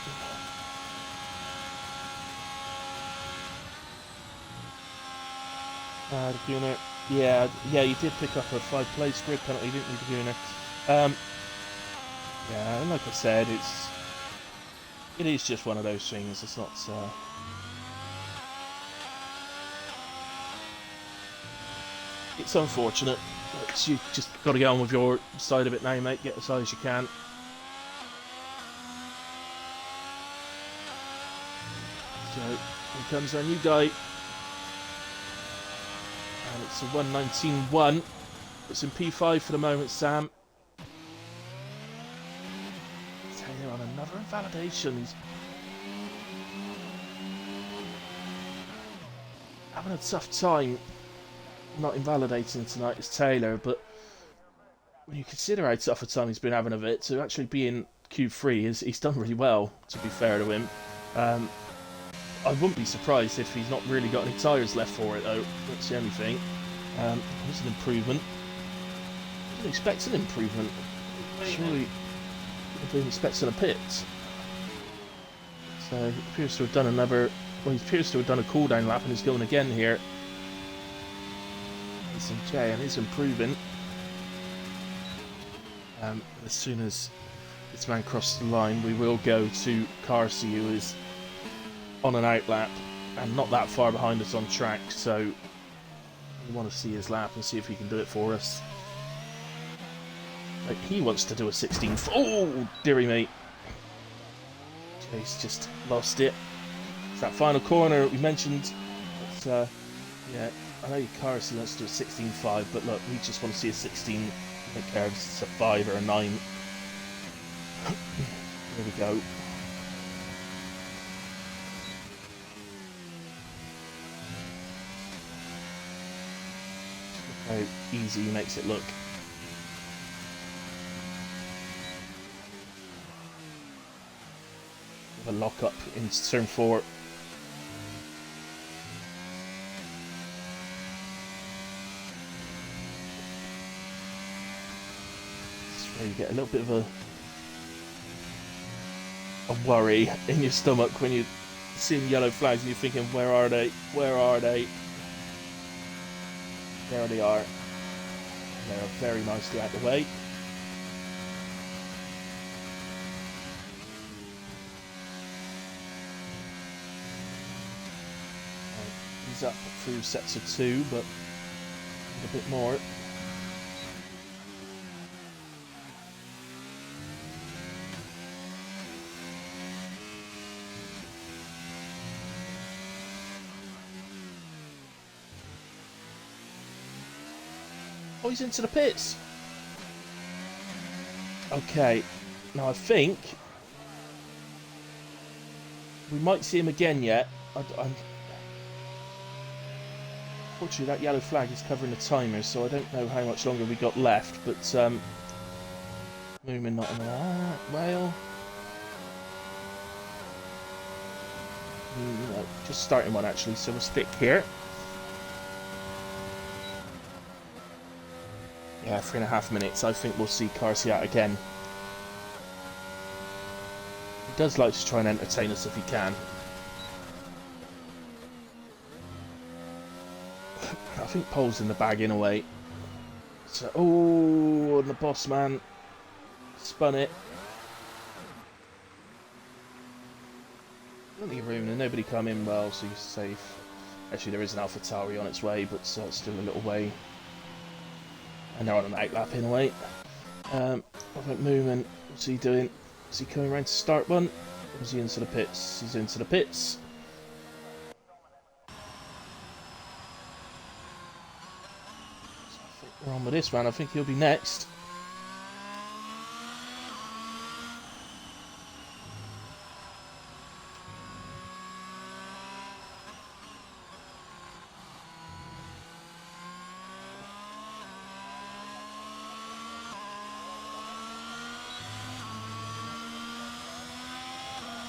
Gunnar. Yeah, you did pick up a 5-place grid penalty, didn't you, the Gunnar? Yeah, and like I said, it is just one of those things. It's not. It's unfortunate. But you just got to get on with your side of it now, mate. Get as high as you can. So here comes our new guy, and it's a 119.1. It's in P5 for the moment, Sam. On another invalidation. having a tough time not invalidating tonight is Taylor, but when you consider how tough a time he's been having of it, to actually be in Q3, he's done really well, to be fair to him. I wouldn't be surprised if he's not really got any tyres left for it, though. That's the only thing. There's an improvement. I didn't expect an improvement. Surely I've been expecting a pit. So he appears to have done another... Well, he appears to have done a cooldown lap and he's going again here. SMJ and is improving. As soon as this man crosses the line, we will go to Carsey, who is on an out lap and not that far behind us on track, so we want to see his lap and see if he can do it for us. Like, he wants to do a 16th. Oh, dearie me. He's just lost it. It's that final corner we mentioned. But, yeah, I know Carsey wants to do a 16.5, but look, we just want to see a 16. I don't care if it's a 5 or a 9. Here we go. Look how easy he makes it look. With a lock up into turn 4. You get a little bit of a worry in your stomach when you're seeing yellow flags and you're thinking, where are they? Where are they? There they are. They're very nicely out of the way. He's up through sets of 2, but a bit more. Oh, he's into the pits. Okay, now I think we might see him again yet. Unfortunately, that yellow flag is covering the timer, so I don't know how much longer we got left. But Moomin not in that rail. Just starting one actually, so we'll stick here. Yeah, 3.5 minutes. I think we'll see Carsey out again. He does like to try and entertain us if he can. I think Pole's in the bag in a way. So, oh, and the boss man spun it. Plenty of room, and nobody come in well, so you're safe. Actually, there is an AlphaTauri on its way, but it's still a little way. And they're on an outlap in a way. What about movement? What's he doing? Is he coming around to start one? Or is he into the pits? He's into the pits. So I think we're on with this man. I think he'll be next.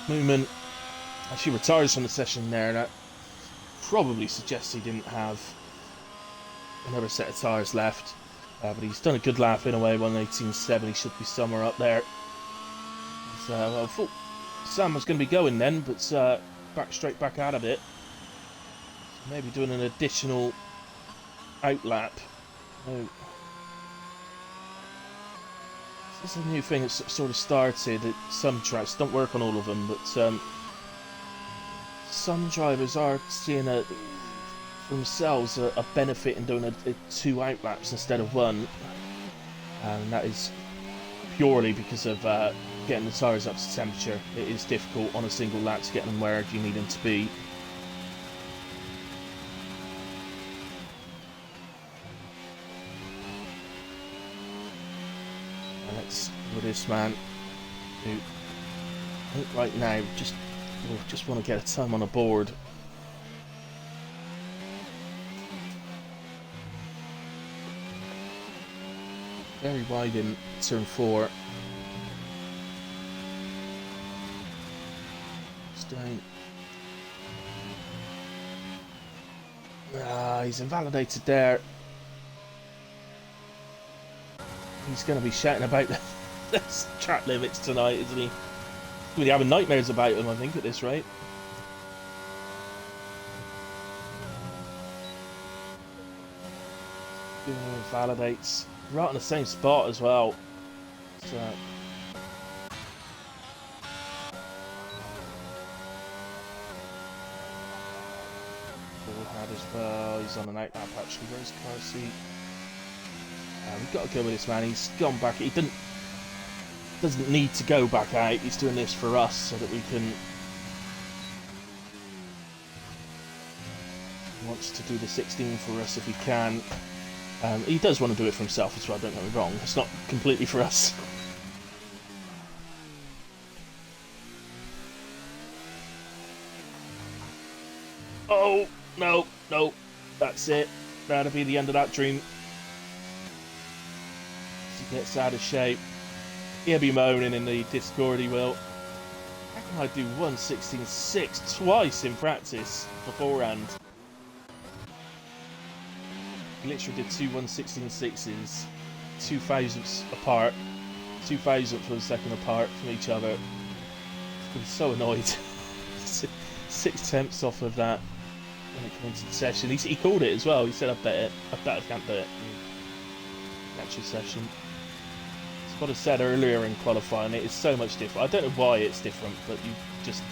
Moomin actually retires from the session there, and that probably suggests he didn't have another set of tyres left. But he's done a good lap in a way, 1:18.7. He should be somewhere up there. So, well, I thought Sam was going to be going then, but straight back out of it. So maybe doing an additional outlap. Oh. This is a new thing that's sort of started at some tracks. Don't work on all of them, but some drivers are seeing for themselves a benefit in doing a 2 outlaps instead of 1, and that is purely because of getting the tyres up to temperature. It is difficult on a single lap to get them where you need them to be. Let's with this man who I think right now just want to get a time on a board. Very wide in turn 4. Stone. He's invalidated there. He's going to be shouting about the track limits tonight, isn't he? He's going to be having nightmares about them, I think, at this rate. Invalidates. Right in the same spot as well. So. Had as well. He's on an out lap actually. Where's car seat? We've got to go with this man. He's gone back. He doesn't need to go back out. He's doing this for us so that we can. He wants to do the 16 for us if he can. He does want to do it for himself as well. Don't get me wrong. It's not completely for us. Oh no, no, that's it. That'll be the end of that dream. He gets out of shape. He'll be moaning in the Discord, he will. How can I do 1:16.6 twice in practice beforehand? He literally did two 1:16.6s, 2 thousandths apart, 2 thousandths of a second apart from each other. He's so annoyed. 6 tenths off of that when it came into the session. He called it as well. He said, I bet I can't do it in actual session. It's what I said earlier in qualifying. It is so much different. I don't know why it's different, but you just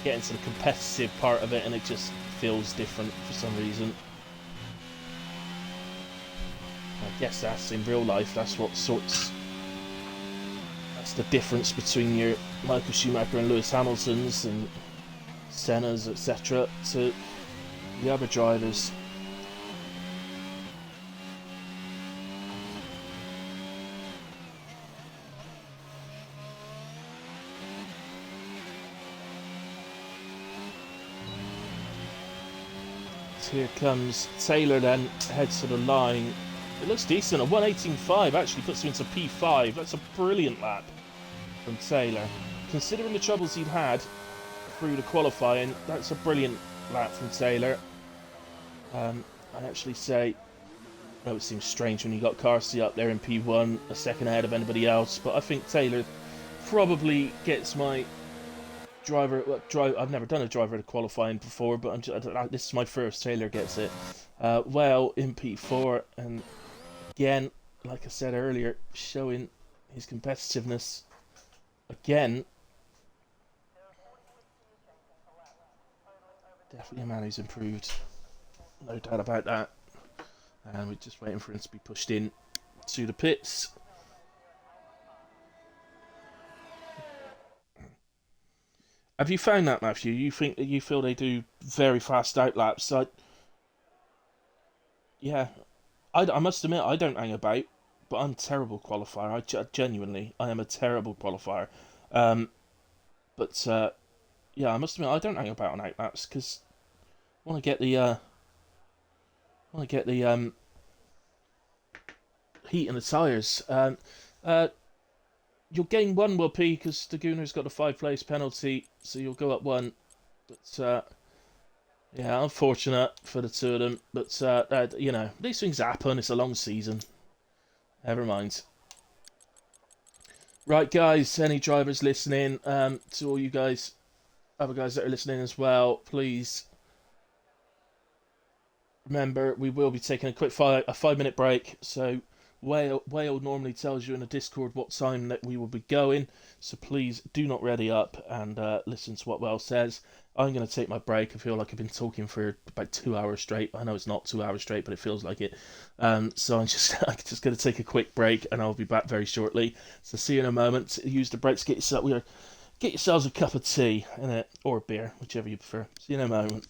get into the competitive part of it and it just feels different for some reason. I guess that's in real life. That's what sorts. That's the difference between your Michael Schumacher and Lewis Hamiltons and Senna's, etc., to the other drivers. Here comes Taylor then, heads to the line. It looks decent. A 1:18.5 actually puts him into P5. That's a brilliant lap from Taylor. Considering the troubles he'd had through the qualifying, that's a brilliant lap from Taylor. I actually say, it seems strange when you got Carsey up there in P1, a second ahead of anybody else, but I think Taylor probably gets my driver. I've never done a driver to qualifying before, but this is my first. Taylor gets it. Well in P4, and again, like I said earlier, showing his competitiveness again. Definitely a man who's improved, no doubt about that. And we're just waiting for him to be pushed in to the pits. Have you found that, Matthew? You feel they do very fast outlaps? Yeah, I must admit I don't hang about, but I'm a terrible qualifier. Genuinely, I am a terrible qualifier. Um, but yeah, I must admit I don't hang about on outlaps because I want to get the heat in the tyres. You'll gain 1 whoopee because Daguna's got a 5-place penalty, so you'll go up 1. But yeah, unfortunate for the two of them. But you know, these things happen. It's a long season. Never mind. Right, guys. Any drivers listening? To all you guys, other guys that are listening as well, please remember we will be taking a quick 5-minute break. So Whale normally tells you in the Discord what time that we will be going, so please do not ready up and listen to what Whale says. I'm going to take my break. I feel like I've been talking for about 2 hours straight. I know it's not 2 hours straight, but it feels like it. So I'm just going to take a quick break, and I'll be back very shortly. So see you in a moment. Use the break to get yourselves a cup of tea, innit? Or a beer, whichever you prefer. See you in a moment.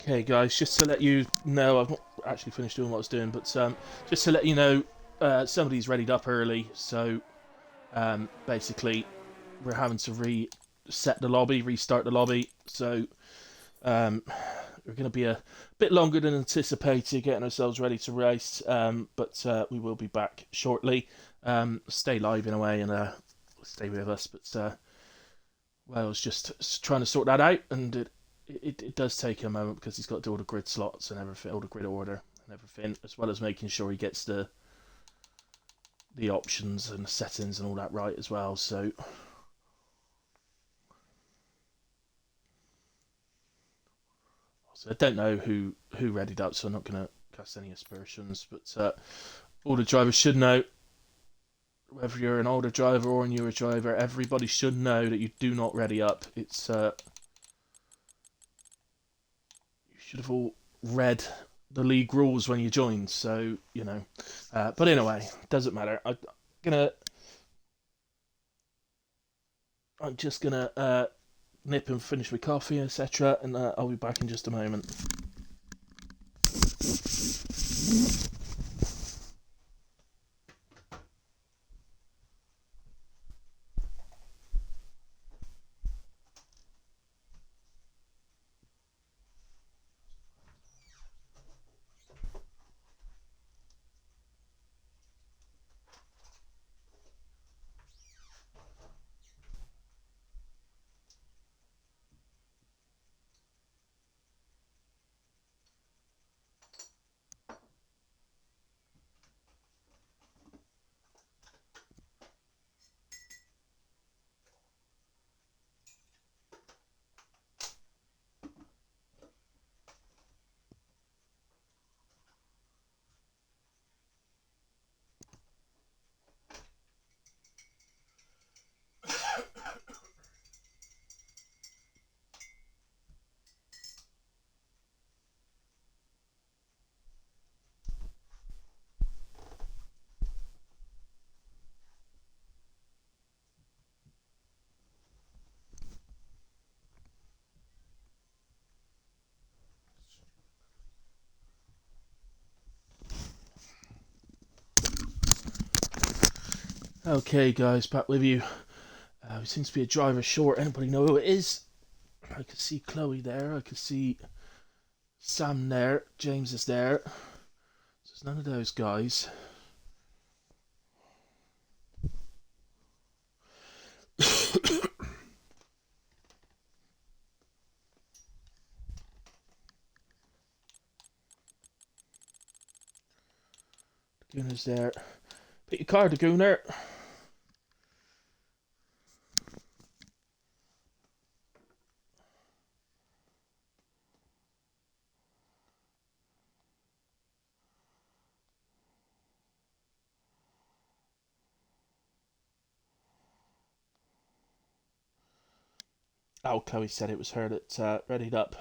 Okay, guys, just to let you know, I've not actually finished doing what I was doing, but just to let you know, somebody's readied up early, so basically we're having to reset the lobby, restart the lobby, so um, we're going to be a bit longer than anticipated getting ourselves ready to race, but we will be back shortly. Stay live in a way and stay with us, but well, I was just trying to sort that out, and it does take a moment because he's got to do all the grid slots and everything, all the grid order and everything, as well as making sure he gets the options and the settings and all that right as well. So I don't know who readied up, so I'm not going to cast any aspersions. But all the drivers should know, whether you're an older driver or a newer driver, everybody should know that you do not ready up. It's you should have all read the league rules when you joined, so you know. But anyway, doesn't matter. Gonna, I'm just gonna nip and finish my coffee, etc., and I'll be back in just a moment. Okay, guys, back with you. There seems to be a driver short. Anybody know who it is? I can see Chloe there. I can see Sam there. James is there. So it's none of those guys. Gooner's there. Pick your car, Gooner. Oh, Chloe said it was her that readied up.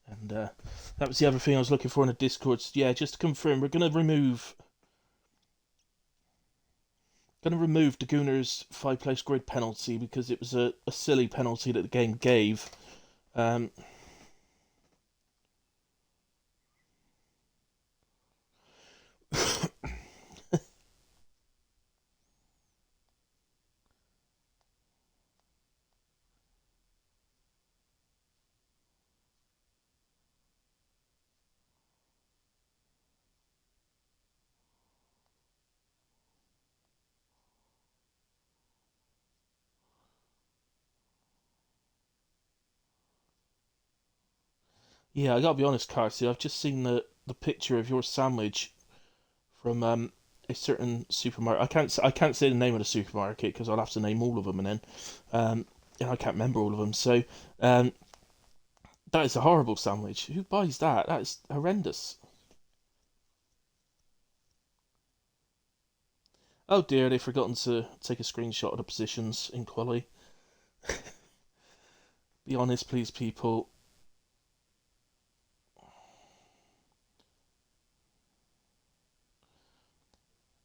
And that was the other thing I was looking for in the Discord. Yeah, just to confirm, we're going to remove the Gooner's 5-place grid penalty because it was a silly penalty that the game gave. Yeah, I gotta be honest, Carty. I've just seen the picture of your sandwich from a certain supermarket. I can't say the name of the supermarket because I'll have to name all of them, and then and I can't remember all of them. So um, that is a horrible sandwich. Who buys that? That is horrendous. Oh dear, they've forgotten to take a screenshot of the positions in quali. Be honest, please, people.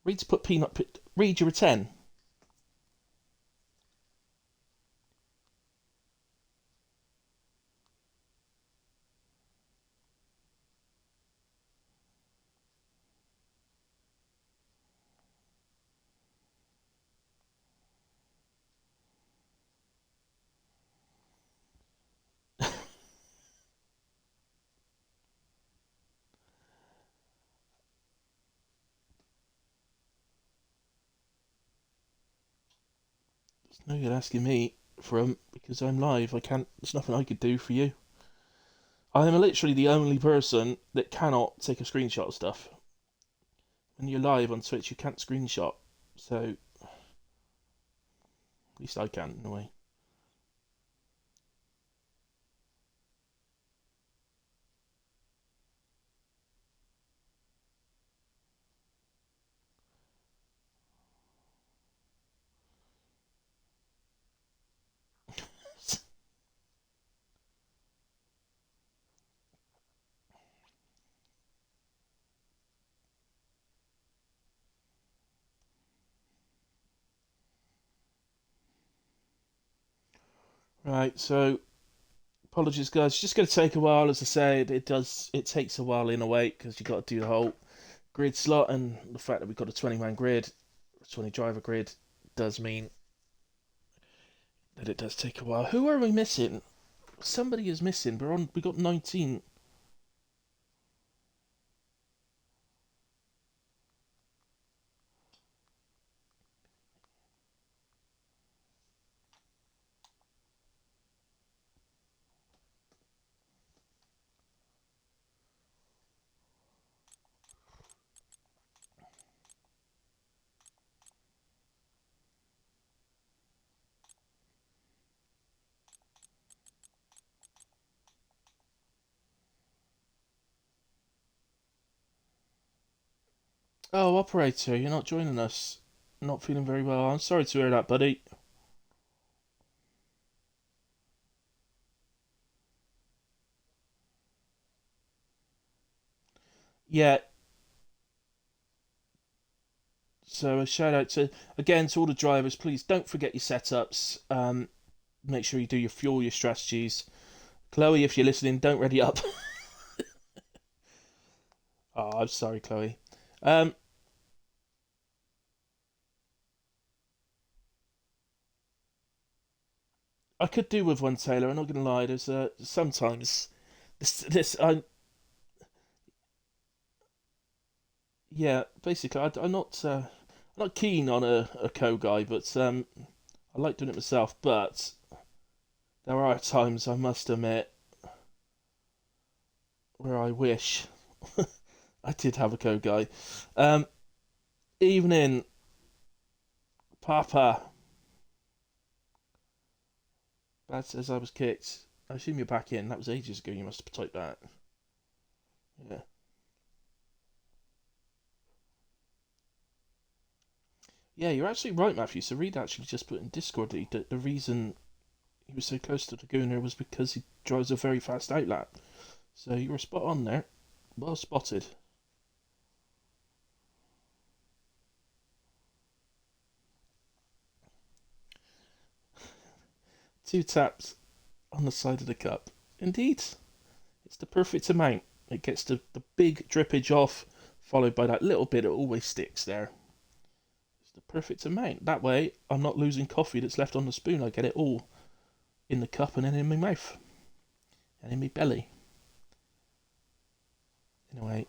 Reed's put peanut. Reed, you're a 10. No, you're asking me for 'em because I'm live. I can't. There's nothing I could do for you. I am literally the only person that cannot take a screenshot of stuff. When you're live on Twitch, you can't screenshot. So, at least I can, in a way. Right, so apologies, guys. It's just going to take a while, as I said. It does. It takes a while in a way because you got to do the whole grid slot, and the fact that we've got a 20-man grid, a 20 driver grid, does mean that it does take a while. Who are we missing? Somebody is missing. We're on. We got 19. Oh, operator, you're not joining us. Not feeling very well. I'm sorry to hear that, buddy. Yeah. So a shout out to again to all the drivers. Please don't forget your setups. Make sure you do your fuel, your strategies. Chloe, if you're listening, don't ready up. Oh, I'm sorry, Chloe. Um, I could do with one, Taylor. I'm not gonna lie. There's sometimes this yeah. Basically, I'm not keen on a co guy, but I like doing it myself. But there are times I must admit where I wish I did have a co guy. Um, Evening, Papa. Bad says I was kicked. I assume you're back in. That was ages ago. You must have typed that. Yeah. Yeah, you're absolutely right, Matthew. So Reed actually just put in Discord that the reason he was so close to the Gooner was because he drives a very fast outlap. So you were spot on there. Well spotted. Two taps on the side of the cup. Indeed, it's the perfect amount. It gets the big drippage off, followed by that little bit that always sticks there. It's the perfect amount. That way, I'm not losing coffee that's left on the spoon. I get it all in the cup and then in my mouth and in my belly. Anyway,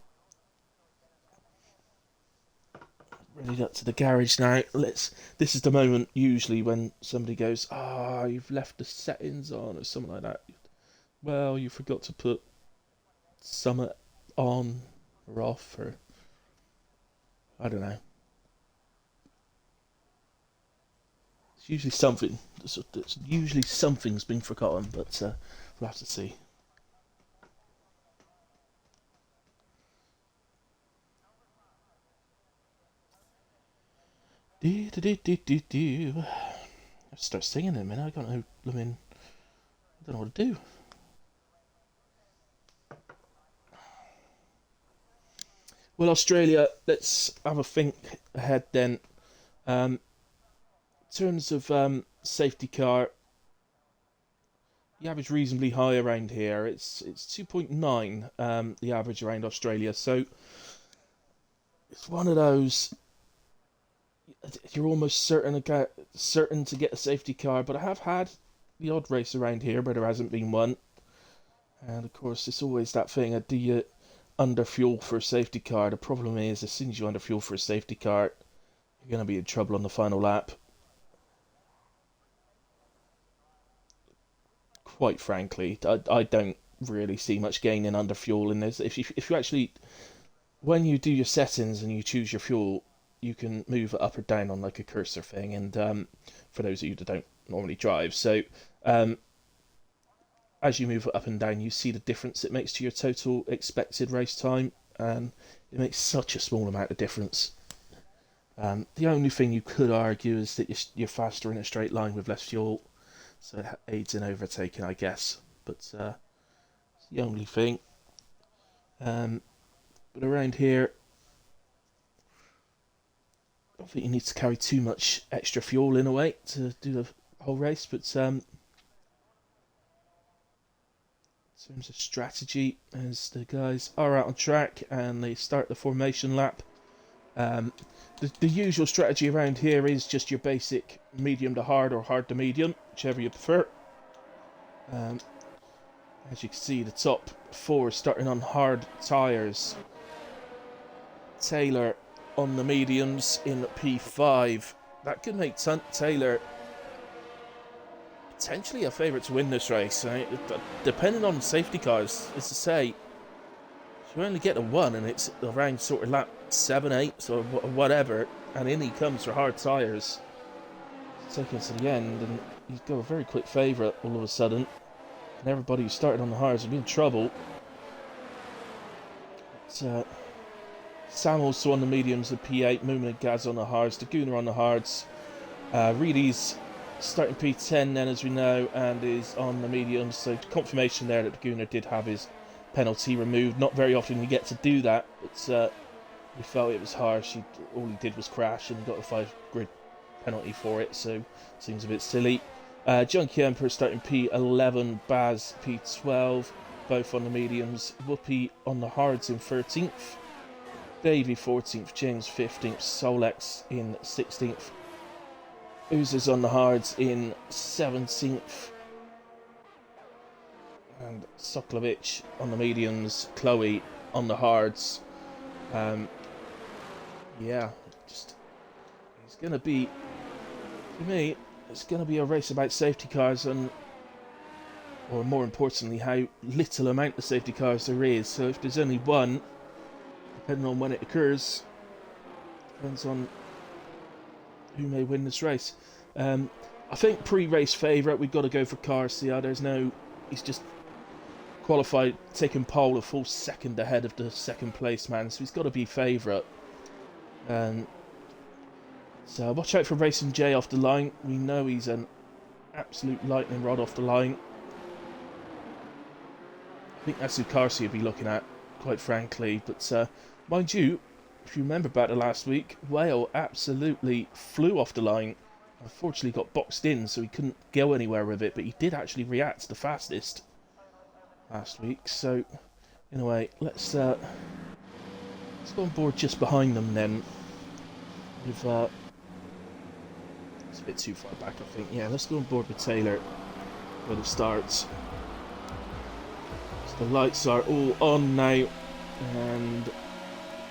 ready up to the garage now. Let's. This is the moment usually when somebody goes, "Ah, oh, you've left the settings on" or something like that. Well, you forgot to put summer on or off, or I don't know. It's usually something. It's usually something's been forgotten, but we'll have to see. Do do do do do do. I have to start singing in a minute. I don't know. I mean, I don't know what to do. Well, Australia, let's have a think ahead then. In terms of safety car, the average reasonably high around here. It's 2.9, the average around Australia. So it's one of those you're almost certain to get a safety car. But I have had the odd race around here, but there hasn't been one. And of course, it's always that thing: do you underfuel for a safety car? The problem is, as soon as you underfuel for a safety car, you're going to be in trouble on the final lap. Quite frankly, I don't really see much gain in underfueling. If you actually, when you do your settings and you choose your fuel, you can move it up or down on like a cursor thing. And for those of you that don't normally drive, so as you move it up and down, you see the difference it makes to your total expected race time, and it makes such a small amount of difference. The only thing you could argue is that you're faster in a straight line with less fuel, so it aids in overtaking, I guess. But it's the only thing. But around here, I don't think you need to carry too much extra fuel in a way to do the whole race. But in terms of strategy, as the guys are out on track and they start the formation lap, the usual strategy around here is just your basic medium to hard or hard to medium, whichever you prefer. As you can see, the top four starting on hard tyres. Taylor on the mediums in P5. That could make Taylor potentially a favourite to win this race. Depending on safety cars, as I say, if you only get a one and it's around sort of lap 7, 8 or whatever, and in he comes for hard tyres, taking us to the end, and he's got a very quick favourite all of a sudden. And everybody who started on the hards will be in trouble. But, Sam also on the mediums of P8, Moomin and Gaz on the hards, Daguna on the hards. Reedy's starting P10 then, as we know, and is on the mediums. So confirmation there that Daguna did have his penalty removed. Not very often you get to do that, but we felt it was harsh. All he did was crash and got a 5 grid penalty for it, so seems a bit silly. Junkie Emperor starting P11, Baz P12, both on the mediums. Whoopi on the hards in 13th. Davey 14th, James 15th, Solex in 16th. Oozers on the hards in 17th. And Soklovic on the mediums, Chloe on the hards. Yeah, it's going to be, for me, it's going to be a race about safety cars and, or more importantly, how little amount of safety cars there is. So if there's only one, depending on when it occurs, depends on who may win this race. I think pre-race favourite, we've got to go for Garcia. There's no, he's just qualified, taking pole a full second ahead of the second place man, so he's got to be favourite. So watch out for Racing J off the line. We know he's an absolute lightning rod off the line. I think that's who Garcia will be looking at, quite frankly. But mind you, if you remember back to last week, Whale absolutely flew off the line. Unfortunately got boxed in, so he couldn't go anywhere with it, but he did actually react the fastest last week. So, in a way, let's go on board just behind them then. With it's a bit too far back, I think. Yeah, let's go on board with Taylor when it starts. So the lights are all on now, and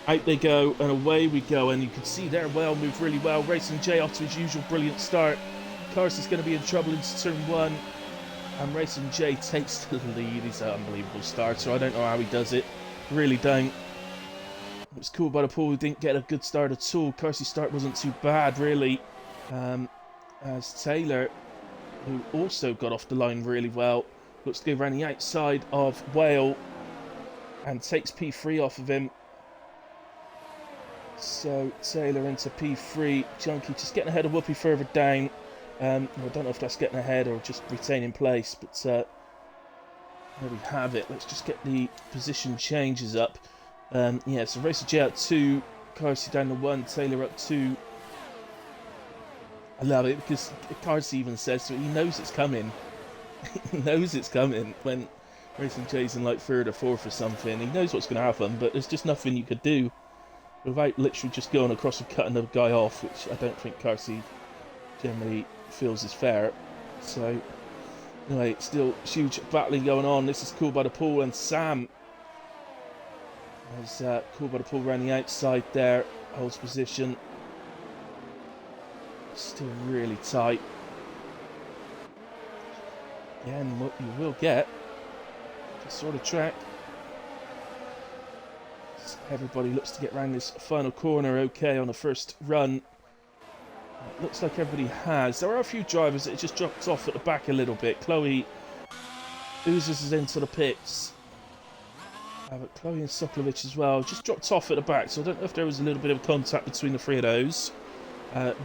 out they go, and away we go. And you can see there, Whale moved really well. Racing J off to his usual brilliant start. Carson's going to be in trouble into turn 1, and Racing J takes the lead. He's an unbelievable start, so I don't know how he does it. Really don't. It was cool by the pool, he didn't get a good start at all. Carsey's start wasn't too bad, really. As Taylor, who also got off the line really well, looks to go around the outside of Whale and takes P3 off of him. So Taylor into P3. Junkie just getting ahead of Whoopi further down. I don't know if that's getting ahead or just retaining place, but there we have it. Let's just get the position changes up. Yeah, so Racing J up 2, Carsey down to 1, Taylor up 2. I love it because Carsey even says so he knows it's coming. He knows it's coming when Racing J's in like third or fourth or something. He knows what's going to happen, but there's just nothing you could do without literally just going across and cutting the guy off, which I don't think Carsey generally feels is fair. So, anyway, still huge battling going on. This is Cool by the Pool, and Sam is Cool by the Pool around the outside there, holds position. Still really tight. Again, what you will get, this sort of track. Everybody looks to get around this final corner okay on the first run. It looks like everybody has. There are a few drivers that just dropped off at the back a little bit. Chloe oozes into the pits. But Chloe and Sokolovic as well just dropped off at the back, so I don't know if there was a little bit of contact between the three of those.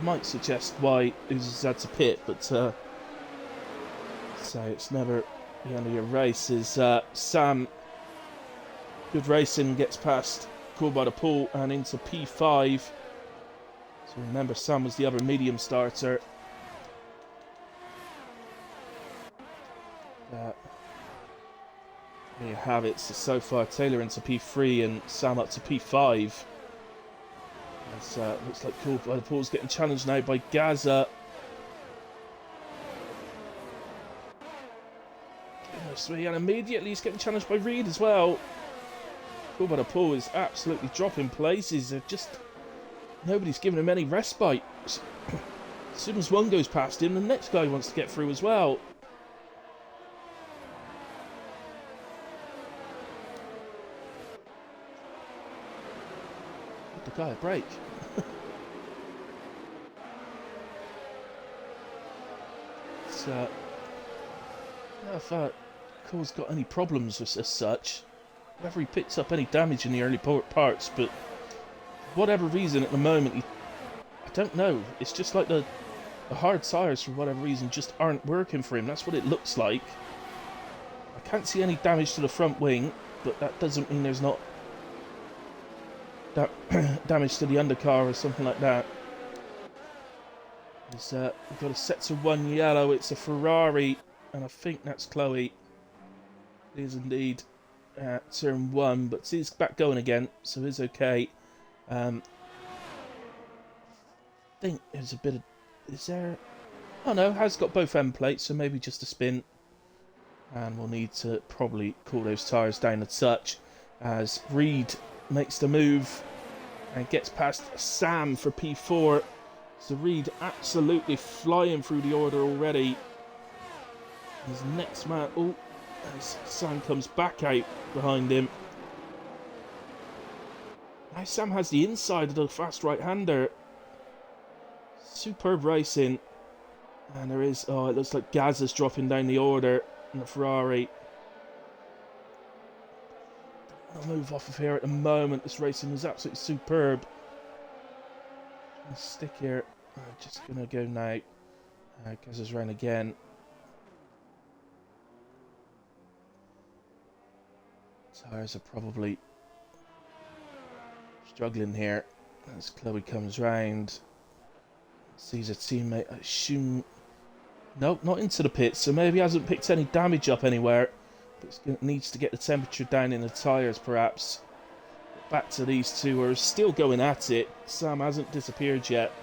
Might suggest why oozes had to pit, but so it's never the end of your race. Is Sam, good racing, gets past Cool by the Pool and into P5. So remember, Sam was the other medium starter. There you have it. So far, Taylor into P3 and Sam up to P5. Looks like Cool by the Pool's getting challenged now by Gaza. Goodness me, and immediately he's getting challenged by Reed as well. Cool by the Pool is absolutely dropping places. Nobody's giving him any respite. As soon as one goes past him, the next guy wants to get through as well. Give the guy a break. I don't know if Cole's got any problems as such. Whether he picks up any damage in the early parts, but for whatever reason at the moment, I don't know. It's just like the hard tyres for whatever reason just aren't working for him. That's what it looks like. I can't see any damage to the front wing, but that doesn't mean there's not damage to the undercar or something like that. We've got a set to 1 yellow. It's a Ferrari, and I think that's Chloe. It is indeed turn 1, but he's back going again, so it's okay. I think there's a bit of... Is there... Oh no, has got both end plates, so maybe just a spin. And we'll need to probably cool those tyres down a touch as Reed makes the move and gets past Sam for P4. So Reed absolutely flying through the order already. His next man... Oh, as Sam comes back out behind him. Now Sam has the inside of the fast right-hander. Superb racing. And there is... Oh, it looks like Gaz is dropping down the order in the Ferrari. I'll move off of here at the moment. This racing is absolutely superb. I'll stick here. I'm just going to go now. Gaz is round again. Tyres are probably struggling here as Chloe comes round. Sees her teammate. I assume... Nope, not into the pits, so maybe hasn't picked any damage up anywhere. But needs to get the temperature down in the tyres, perhaps. Back to these two who are still going at it. Sam hasn't disappeared yet.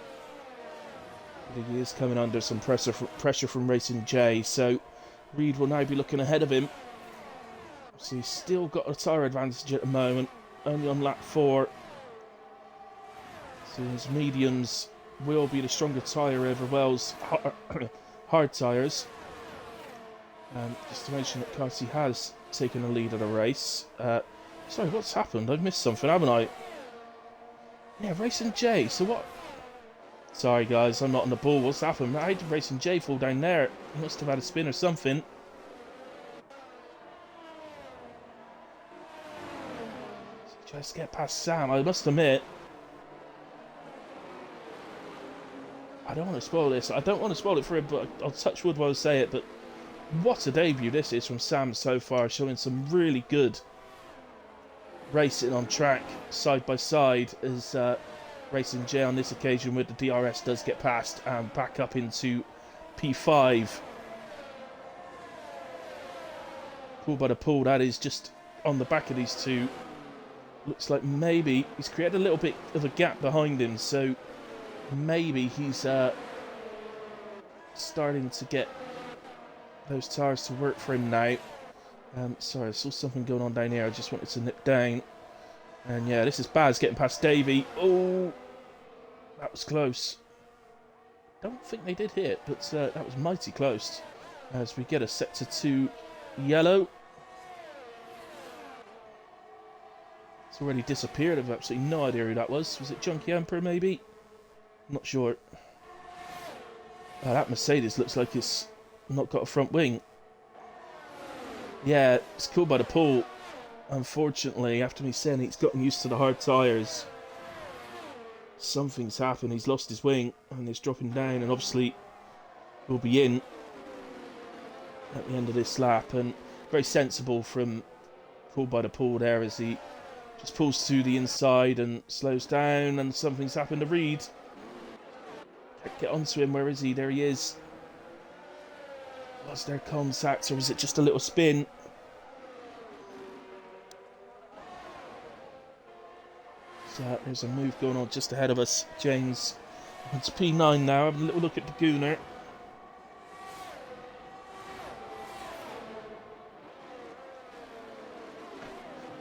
But he is coming under some pressure from Racing J, so Reed will now be looking ahead of him. So he's still got a tyre advantage at the moment, only on lap 4. So his mediums will be the stronger tyre over Wells' hard tyres. Just to mention that Carsey has taken the lead of the race. Sorry, what's happened? I've missed something, haven't I? Yeah, Racing J, so what? Sorry guys, I'm not on the ball. What's happened? How did Racing J fall down there? He must have had a spin or something. Tries to get past Sam, I must admit. I don't want to spoil this. I don't want to spoil it for him, but I'll touch wood while I say it. But what a debut this is from Sam so far, showing some really good racing on track side by side as Racing J on this occasion with the DRS does get past and back up into P5. Pull by the pool, that is just on the back of these two. Looks like maybe he's created a little bit of a gap behind him, so maybe he's starting to get those tyres to work for him now. Sorry, I saw something going on down here. I just wanted to nip down. And yeah, this is Baz getting past Davey. Oh, that was close. Don't think they did hit, but that was mighty close. As we get a sector 2 yellow. It's already disappeared. I've absolutely no idea who that was. Was it Junkie Emperor, maybe? Not sure. That Mercedes looks like it's not got a front wing. Yeah, it's cool by the pool. Unfortunately, after me saying he's gotten used to the hard tyres, something's happened. He's lost his wing and he's dropping down, and obviously will be in at the end of this lap. And very sensible from Cool by the Pool there as he just pulls to the inside and slows down, and something's happened to Reed. Can't get onto him. Where is he? There he is. Was there contact, or was it just a little spin? So there's a move going on just ahead of us. James it's P9 now, having a little look at the Gooner.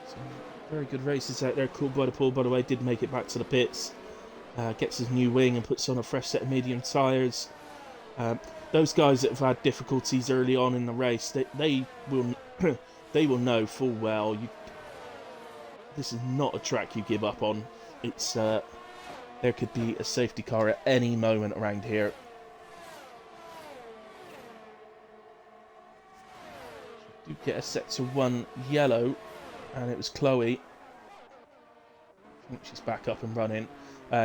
Some very good races out there. Cool by the Pool, by the way, did make it back to the pits. Gets his new wing and puts on a fresh set of medium tyres. Those guys that have had difficulties early on in the race, they will they will know full well this is not a track you give up on. It's there could be a safety car at any moment around here. We do get a sector 1 yellow, and it was Chloe. I think she's back up and running.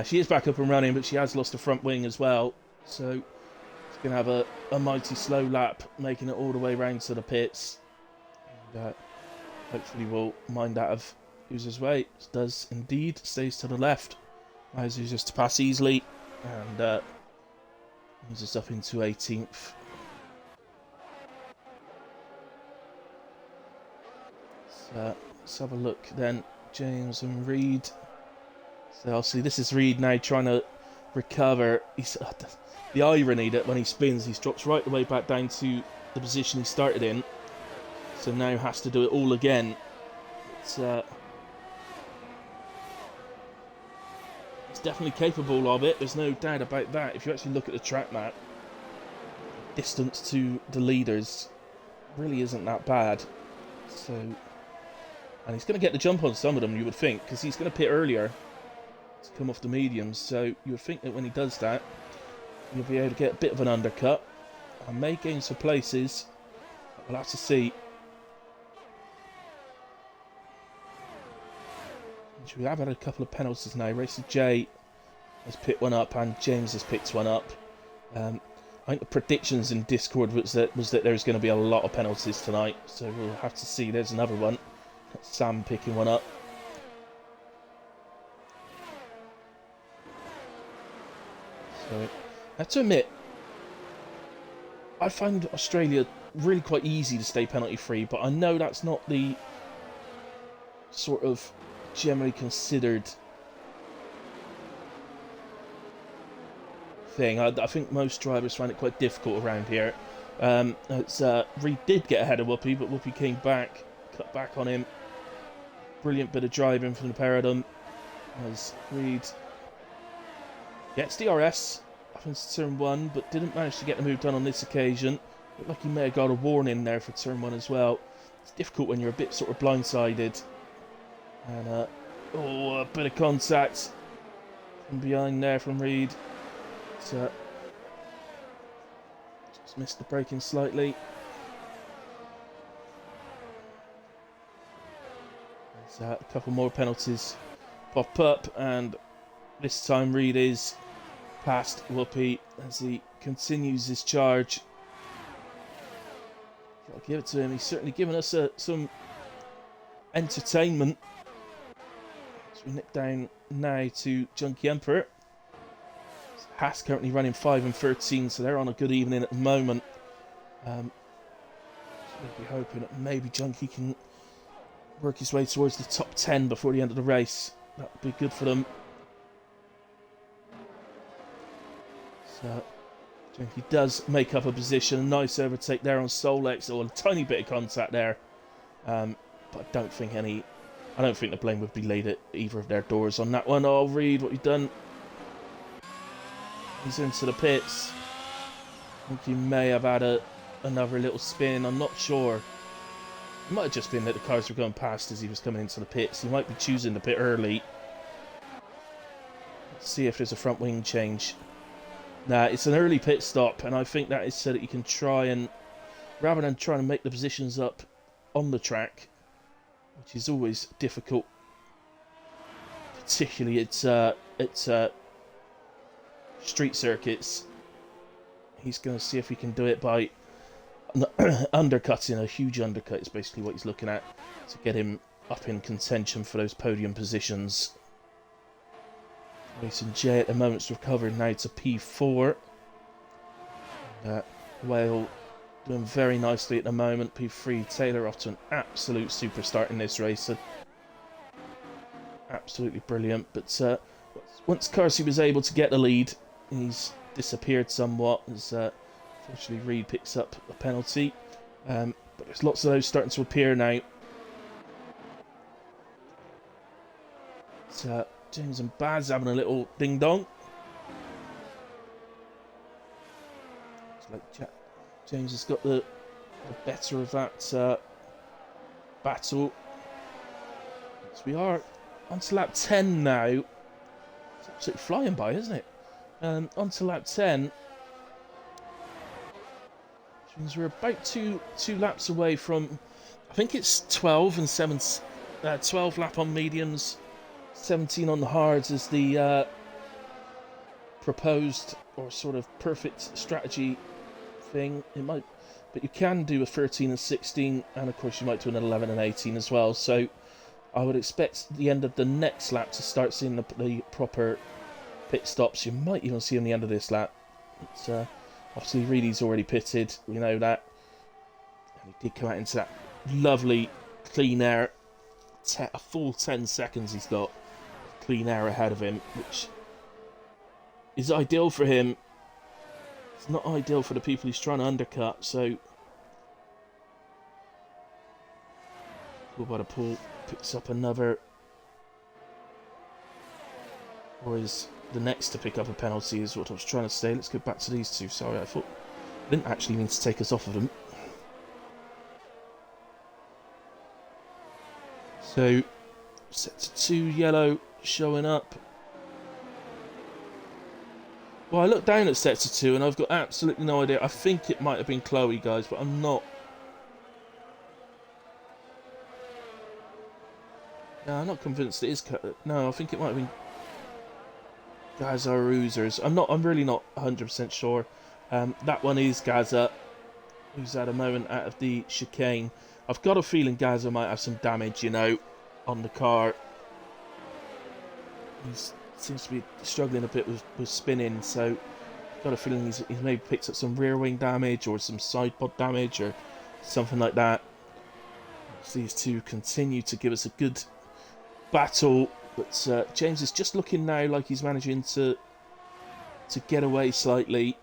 She is back up and running, but she has lost a front wing as well. So she's going to have a mighty slow lap, making it all the way round to the pits. And hopefully we'll mind out of User's way. It does indeed. Stays to the left. Allows users to pass easily. And moves us up into 18th. So let's have a look then. James and Reed. So obviously this is Reed now trying to recover. He's the irony that when he spins, he drops right the way back down to the position he started in. So now has to do it all again. It's definitely capable of it. There's no doubt about that. If you actually look at the track map, distance to the leaders really isn't that bad. So, and he's going to get the jump on some of them, you would think, because he's going to pit earlier to come off the mediums. So you would think that when he does that, you'll be able to get a bit of an undercut and may gain some places. We'll have to see. We have had a couple of penalties now. Racer J has picked one up and James has picked one up. I think the predictions in Discord was that there's going to be a lot of penalties tonight. So we'll have to see. There's another one. That's Sam picking one up. So I have to admit, I find Australia really quite easy to stay penalty free, but I know that's not the sort of generally considered thing. I think most drivers find it quite difficult around here. Reed did get ahead of Whoopi, but Whoopi came back, cut back on him. Brilliant bit of driving from the pair of them as Reed gets DRS up into turn 1, but didn't manage to get the move done on this occasion. Looked like he may have got a warning there for turn 1 as well. It's difficult when you're a bit sort of blindsided. And a bit of contact from behind there from Reed. Just missed the braking slightly. There's a couple more penalties pop up, and this time Reed is past Whoopi as he continues his charge. Gotta give it to him. He's certainly given us some entertainment So we nick down now to Junkie Emperor. Haas currently running 5 and 13, so they're on a good evening at the moment. So we'll be hoping that maybe Junkie can work his way towards the top 10 before the end of the race. That would be good for them. So Junkie does make up a position. A nice overtake there on Solex, or a tiny bit of contact there. But I don't think the blame would be laid at either of their doors on that one. Oh, Reed, what you done? He's into the pits. I think he may have had another little spin. I'm not sure. It might have just been that the cars were going past as he was coming into the pits. He might be choosing the pit early. Let's see if there's a front wing change. Nah, it's an early pit stop, and I think that is so that you can try and, rather than trying to make the positions up on the track, which is always difficult, particularly it's street circuits. He's going to see if he can do it by undercutting. A huge undercut is basically what he's looking at to get him up in contention for those podium positions. Racing J at the moment's recovered now to P4. Whale doing very nicely at the moment. P3. Taylor off to an absolute superstar in this race. Absolutely brilliant. But once Kersey was able to get the lead, he's disappeared somewhat as unfortunately Reed picks up a penalty. But there's lots of those starting to appear now. So James and Baz having a little ding dong. It's like James has got the better of that battle. So we are on to lap 10 now. It's absolutely flying by, isn't it? On to lap 10. Which means we're about two laps away from, I think it's 12 and 7, 12 lap on mediums, 17 on the hards is the proposed or sort of perfect strategy thing. It might, but you can do a 13 and 16, and of course you might do an 11 and 18 as well. So I would expect the end of the next lap to start seeing the proper pit stops. You might even see on the end of this lap. It's, obviously Reedy's already pitted, we know that, and he did come out into that lovely clean air. A full 10 seconds he's got clean air ahead of him, which is ideal for him. It's not ideal for the people he's trying to undercut. So Pull by the pool picks up another, or is the next to pick up a penalty is what I was trying to say. Let's go back to these two. Sorry, I didn't actually mean to take us off of them. So sector 2 yellow showing up. Well, I looked down at sector 2 and I've got absolutely no idea. I think it might have been Chloe, guys, but I'm not. No, I'm not convinced it is. No, I think it might have been Gaza or Oozers. I'm really not 100% sure. That one is Gaza, who's had a moment out of the chicane. I've got a feeling Gaza might have some damage, you know, on the car. He seems to be struggling a bit with spinning, so I've got a feeling he's maybe picked up some rear wing damage or some side pod damage or something like that. So these two continue to give us a good battle, but James is just looking now like he's managing to get away slightly.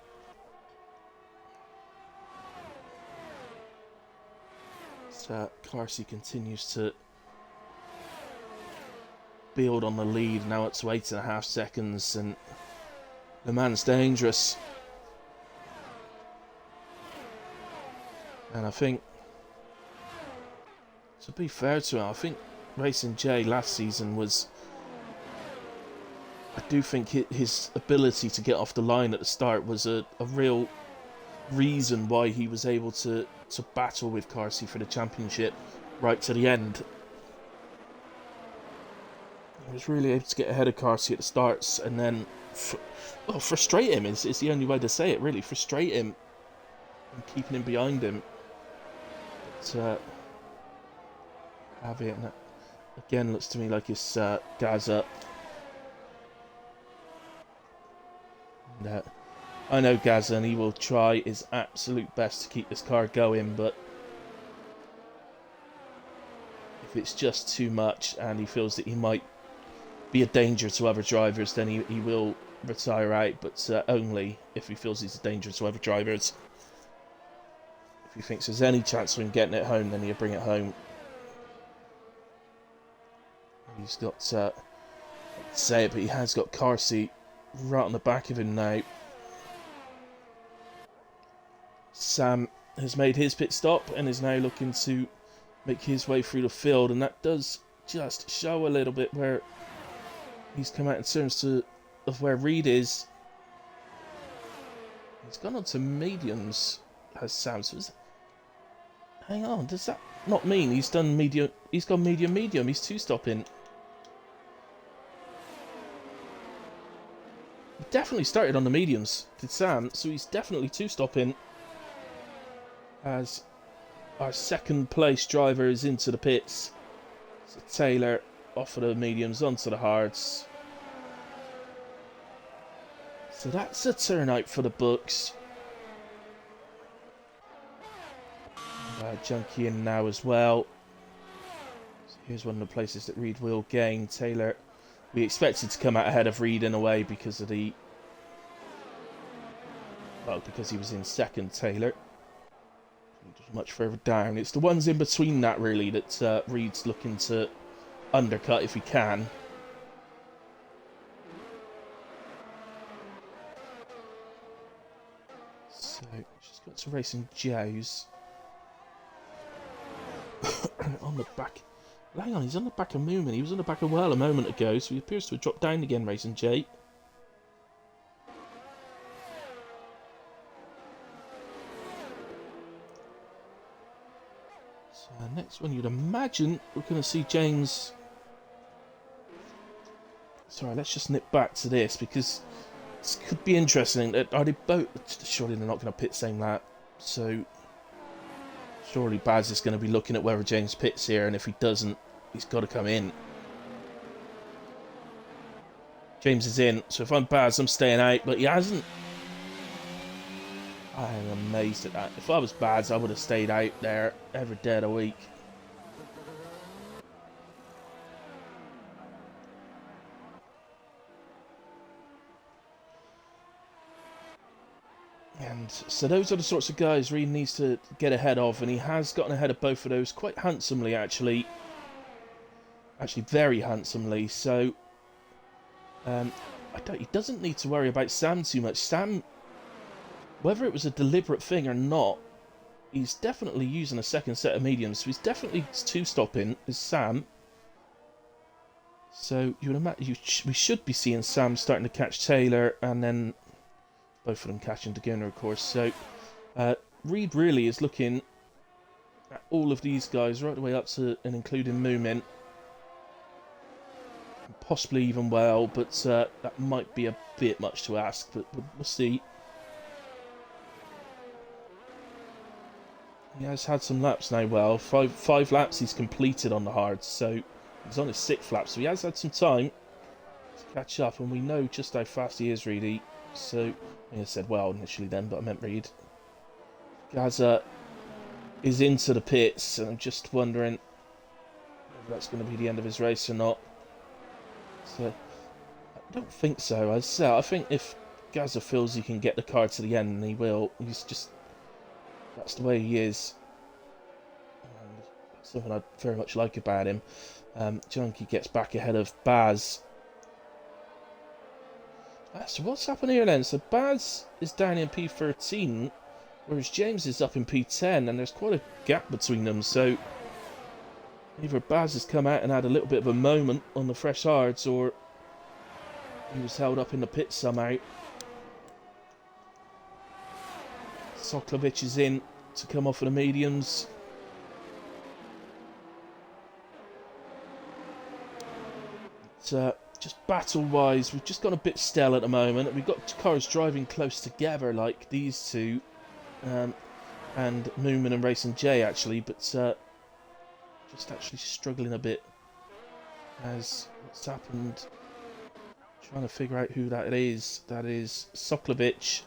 Carsey continues to build on the lead. Now it's 8.5 seconds, and the man's dangerous. And I think, to be fair to him, I think Racing J last season was, I do think his ability to get off the line at the start was a real reason why he was able to battle with Carsey for the championship right to the end. He was really able to get ahead of Carsey at the starts, and then frustrate him is the only way to say it, really. Frustrate him and keeping him behind him. But have it. Again, looks to me like it's Gaza. And, I know Gaza, and he will try his absolute best to keep this car going, but if it's just too much and he feels that he might be a danger to other drivers, then he will retire out, but only if he feels he's a danger to other drivers. If he thinks there's any chance of him getting it home, then he'll bring it home. He's got, say it, but he has got car seat right on the back of him now. Sam has made his pit stop and is now looking to make his way through the field, and that does just show a little bit where he's come out in terms of where Reed is. He's gone on to mediums, has Sam. So hang on, does that not mean he's done medium? He's gone medium. He's two-stopping. He definitely started on the mediums, did Sam? So he's definitely two-stopping. As our second place driver is into the pits. So Taylor off of the mediums onto the hards. So that's a turnout for the books. Junkie in now as well. So here's one of the places that Reed will gain. Taylor, we expected to come out ahead of Reed in a way because of the... well, because he was in second, Taylor. Much further down. It's the ones in between that really that Reed's looking to undercut if he can. So just got to Racing Joe's on the back. Hang on, he's on the back of Moomin. He was on the back of Well a moment ago, so he appears to have dropped down again, Racing J. Next one, you'd imagine we're going to see James. Sorry, let's just nip back to this because this could be interesting. Are they both? Surely they're not going to pit same lap. So surely Baz is going to be looking at whether James pits here, and if he doesn't, he's got to come in. James is in, so if I'm Baz, I'm staying out, but he hasn't. I am amazed at that. If I was Baz, I would have stayed out there every day of the week. And so those are the sorts of guys Reed needs to get ahead of, and he has gotten ahead of both of those quite handsomely, actually. Actually, very handsomely. So he doesn't need to worry about Sam too much. Sam, whether it was a deliberate thing or not, he's definitely using a second set of mediums. So he's definitely two-stopping is Sam. So you would imagine we should be seeing Sam starting to catch Taylor, and then both of them catching together, of course. So Reed really is looking at all of these guys right the way up to and including Moomin. Possibly even Well, but that might be a bit much to ask, but we'll see. He has had some laps now, Well. Five laps he's completed on the hards, so he's on his sixth lap, so he has had some time to catch up, and we know just how fast he is, really. So, I said Well initially then, but I meant Reed. Gaza is into the pits, and I'm just wondering if that's going to be the end of his race or not. So, I don't think so. I think if Gaza feels he can get the car to the end, he will. He's just... that's the way he is. And something I very much like about him. Junkie gets back ahead of Baz. So what's happened here then? So Baz is down in P13, whereas James is up in P10, and there's quite a gap between them. So either Baz has come out and had a little bit of a moment on the fresh hards, or he was held up in the pit somehow. Soklovic is in to come off of the mediums. Just battle-wise, we've just got a bit stale at the moment. We've got cars driving close together like these two, and Moomin and Racing J actually, but just actually struggling a bit as what's happened. Trying to figure out who that is. That is Soklovic.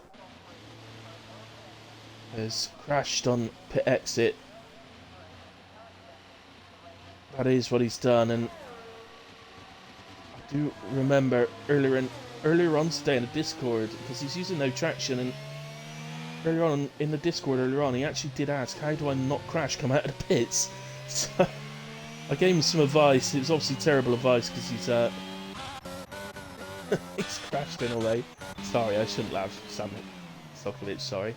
Has crashed on pit exit. That is what he's done, and I do remember earlier on today in the Discord, because he's using no traction, and earlier on in the Discord he actually did ask, how do I not crash come out of the pits? So I gave him some advice. It was obviously terrible advice because he's he's crashed in a way. Sorry, I shouldn't laugh. Sam Soklovic, sorry.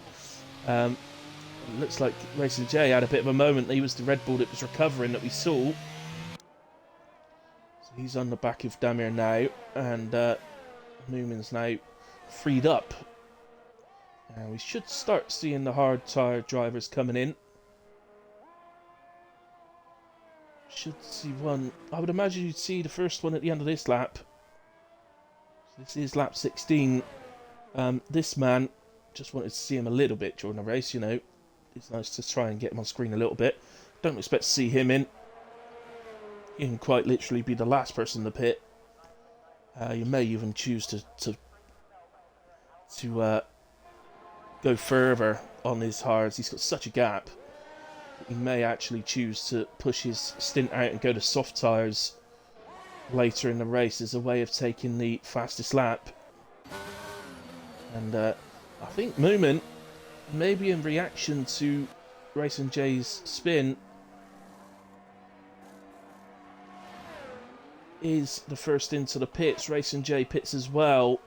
Looks like Racing J had a bit of a moment. He was the Red Bull that was recovering that we saw. So he's on the back of Damir now, and Newman's now freed up. And we should start seeing the hard tyre drivers coming in. Should see one. I would imagine you'd see the first one at the end of this lap. So this is lap 16. This man, just wanted to see him a little bit during the race, you know. It's nice to try and get him on screen a little bit. Don't expect to see him in. He can quite literally be the last person in the pit. You may even choose to go further on his hards. He's got such a gap. He may actually choose to push his stint out and go to soft tyres later in the race as a way of taking the fastest lap. And I think Moomin, maybe in reaction to Racing J's spin, is the first into the pits. Racing J pits as well.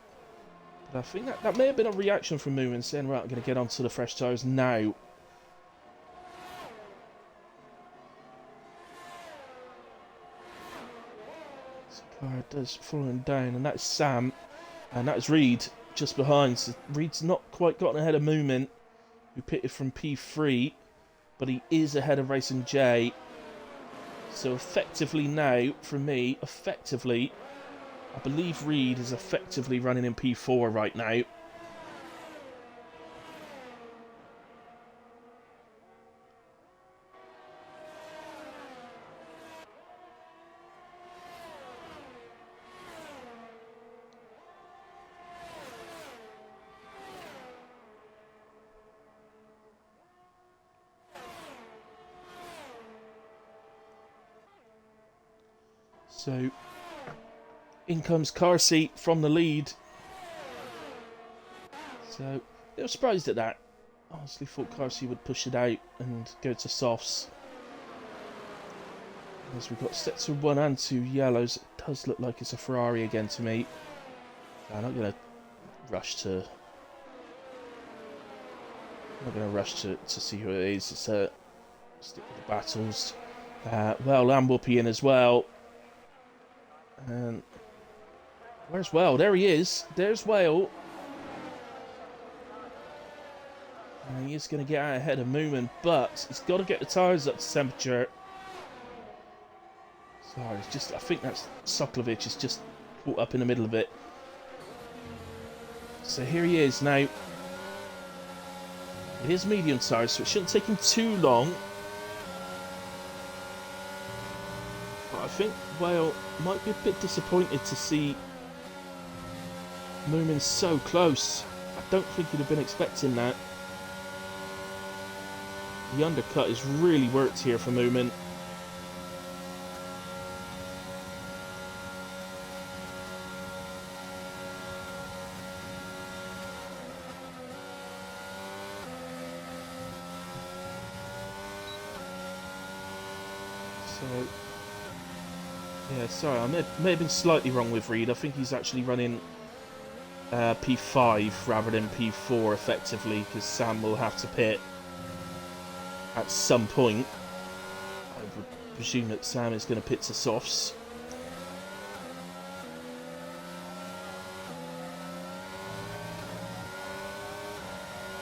But I think that may have been a reaction from Moomin, saying, right, I'm going to get onto the fresh tyres now. Car does following down, and that's Sam, and that's Reed just behind. So Reed's not quite gotten ahead of Moomin, who pitted from P3, but he is ahead of Racing J. So effectively now, for me, I believe Reed is effectively running in P4 right now. So, in comes car seat from the lead. So, a little surprised at that. Honestly thought car seat would push it out and go to softs. As we've got sets of 1 and 2 yellows, it does look like it's a Ferrari again to me. I'm not going to rush to... see who it is. It's stick with the battles. Well, and Whoopi in as well. And where's Whale? There he is. There's Whale. And he is going to get out ahead of Moomin, but he's got to get the tyres up to temperature. Sorry, it's just, I think that's Soklovic is just caught up in the middle of it. So here he is now. It is medium tyres, so it shouldn't take him too long. But I think Whale might be a bit disappointed to see Moomin so close. I don't think he'd have been expecting that. The undercut has really worked here for Moomin. So, yeah, sorry, I may have been slightly wrong with Reed. I think he's actually running P5 rather than P4 effectively, because Sam will have to pit at some point. I would presume that Sam is going to pit to softs.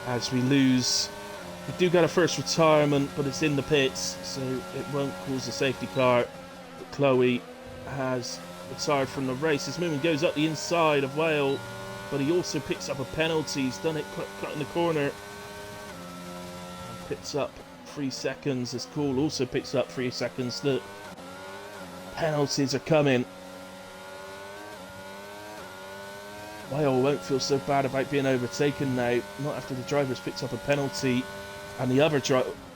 As we lose, we do get a first retirement, but it's in the pits, so it won't cause a safety car. But Chloe has retired from the race. This movement goes up the inside of Whale, but he also picks up a penalty. He's done it cutting the corner. Picks up 3 seconds. As Cool also picks up 3 seconds. The Penalties are coming. Whale won't feel so bad about being overtaken now, not after the driver's picked up a penalty, and the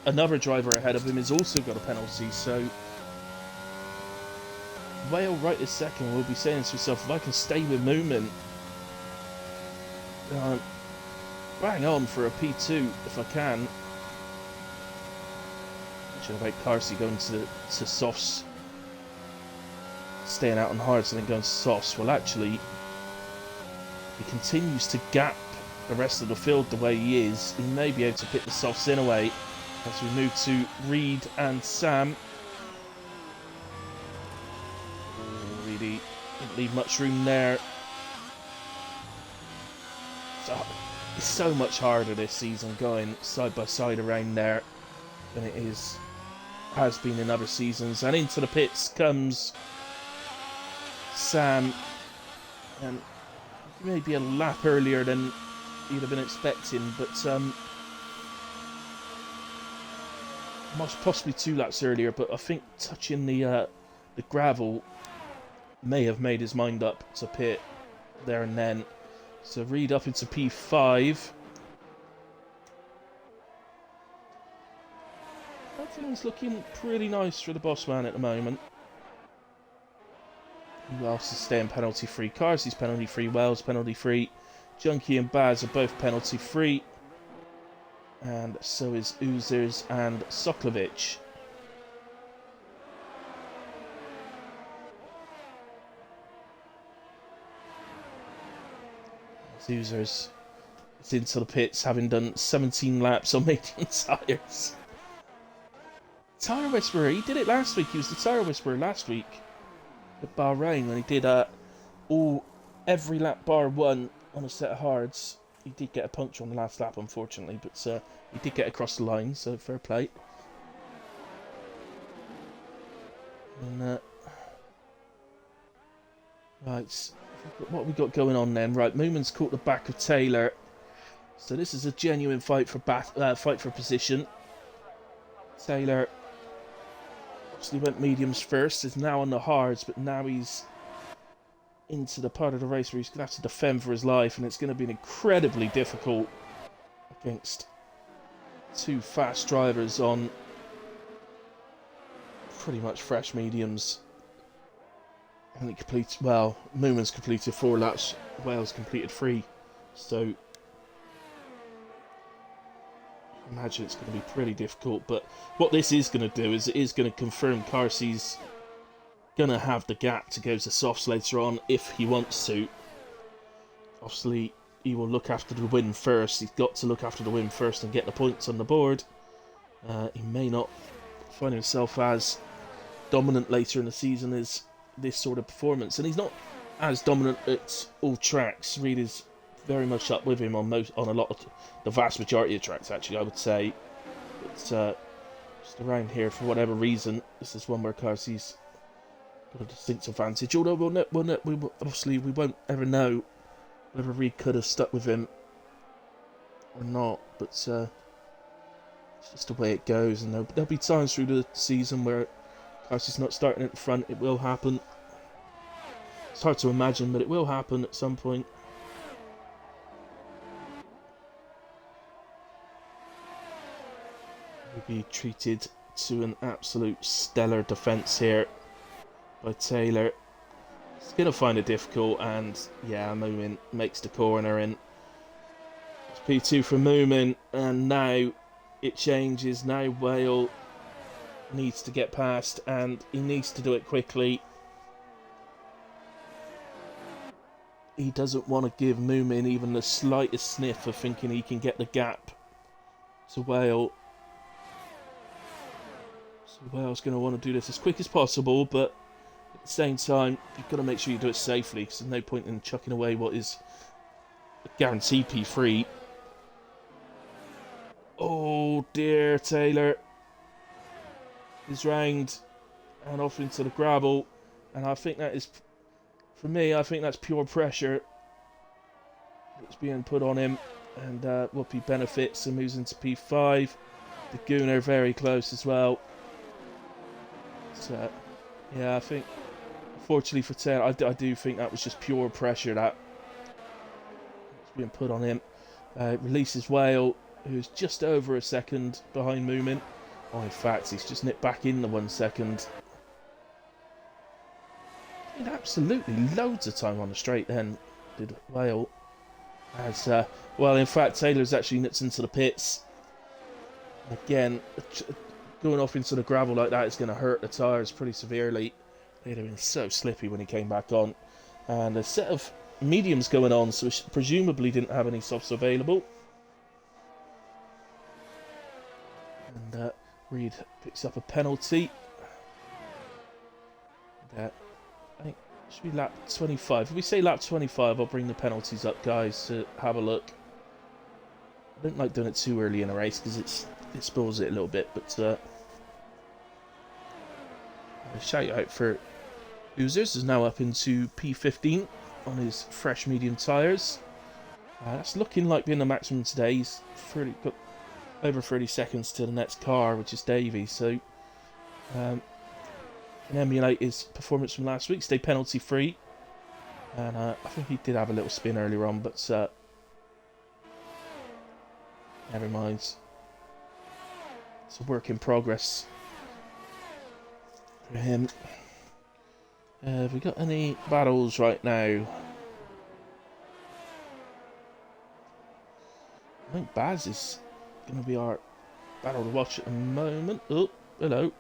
another driver ahead of him has also got a penalty. So Whale right this second will be saying to himself, if I can stay with Moomin, bang on for a P2 if I can. About Carsey going to softs, staying out on hards and then going to softs. Well, actually, he continues to gap the rest of the field the way he is. He may be able to pick the softs in away as we move to Reed and Sam. Really didn't leave much room there. It's so much harder this season going side by side around there than it has been in other seasons. And into the pits comes Sam, and maybe a lap earlier than you'd have been expecting, but possibly 2 laps earlier. But I think touching the gravel may have made his mind up to pit there and then. So Reed up into P5. Everything's looking pretty nice for the boss man at the moment. Who else is staying penalty free? Carsey's penalty free, Wells penalty free, Junkie and Baz are both penalty free, and so is Oozers and Soklovic. Oozers is into the pits, having done 17 laps on medium tyres. Tyre Whisperer, he did it last week. He was the Tyre Whisperer last week at Bahrain when he did every lap bar 1 on a set of hards. He did get a puncture on the last lap, unfortunately, but he did get across the line, so fair play. And, right, what have we got going on then? Right, Moomin's caught the back of Taylor, so this is a genuine fight for position. Taylor obviously went mediums first, is now on the hards, but now he's into the part of the race where he's going to have to defend for his life, and it's going to be incredibly difficult against 2 fast drivers on pretty much fresh mediums. And Moomin's completed 4 laps, Wales completed 3, so I imagine it's going to be pretty difficult. But what this is going to do is it is going to confirm Carsey's going to have the gap to go to softs later on if he wants to. Obviously, he will look after the win first. He's got to look after the win first and get the points on the board. He may not find himself as dominant later in the season as this sort of performance, and he's not as dominant at all tracks. Reed is very much up with him on a lot of the vast majority of tracks, actually, I would say. It's just around here, for whatever reason, this is one where Carsey's got a distinct advantage. Although we won't ever know whether Reed could have stuck with him or not. But it's just the way it goes, and there'll be times through the season where Carsey's not starting at the front. It will happen. It's hard to imagine, but it will happen at some point. Be treated to an absolute stellar defence here by Taylor. He's going to find it difficult, and yeah, Moomin makes the corner, and it's P2 for Moomin, and now it changes. Now Whale needs to get past, and he needs to do it quickly. He doesn't want to give Moomin even the slightest sniff of thinking he can get the gap to Whale. Wales going to want to do this as quick as possible, but at the same time, you've got to make sure you do it safely, because there's no point in chucking away what is a guaranteed P3. Oh dear, Taylor is round and off into the gravel, and I think that is, for me, I think that's pure pressure that's being put on him, and Whoopi benefits and moves into P5. The Gooner very close as well. Yeah, I think, fortunately for Taylor, I do think that was just pure pressure that was being put on him. Releases Whale, who's just over a second behind Moomin. Oh, in fact, he's just nipped back in the 1 second. He had absolutely loads of time on the straight then, did Whale. As, well, in fact, Taylor's actually nipped into the pits. Again, going off into the gravel like that is going to hurt the tyres pretty severely. They'd have been so slippy when he came back on. And a set of mediums going on, so presumably didn't have any softs available. And Reed picks up a penalty. I think it should be lap 25. If we say lap 25, I'll bring the penalties up, guys, to have a look. I don't like doing it too early in a race because it spoils it a little bit, but a shout out for Oozers is now up into P15 on his fresh medium tyres. That's looking like being the maximum today. He's got over 30 seconds to the next car, which is Davey, so can emulate his performance from last week, stay penalty free. And I think he did have a little spin earlier on, but never mind. It's a work in progress for him. Have we got any battles right now? I think Baz is going to be our battle to watch at the moment. Oh, hello.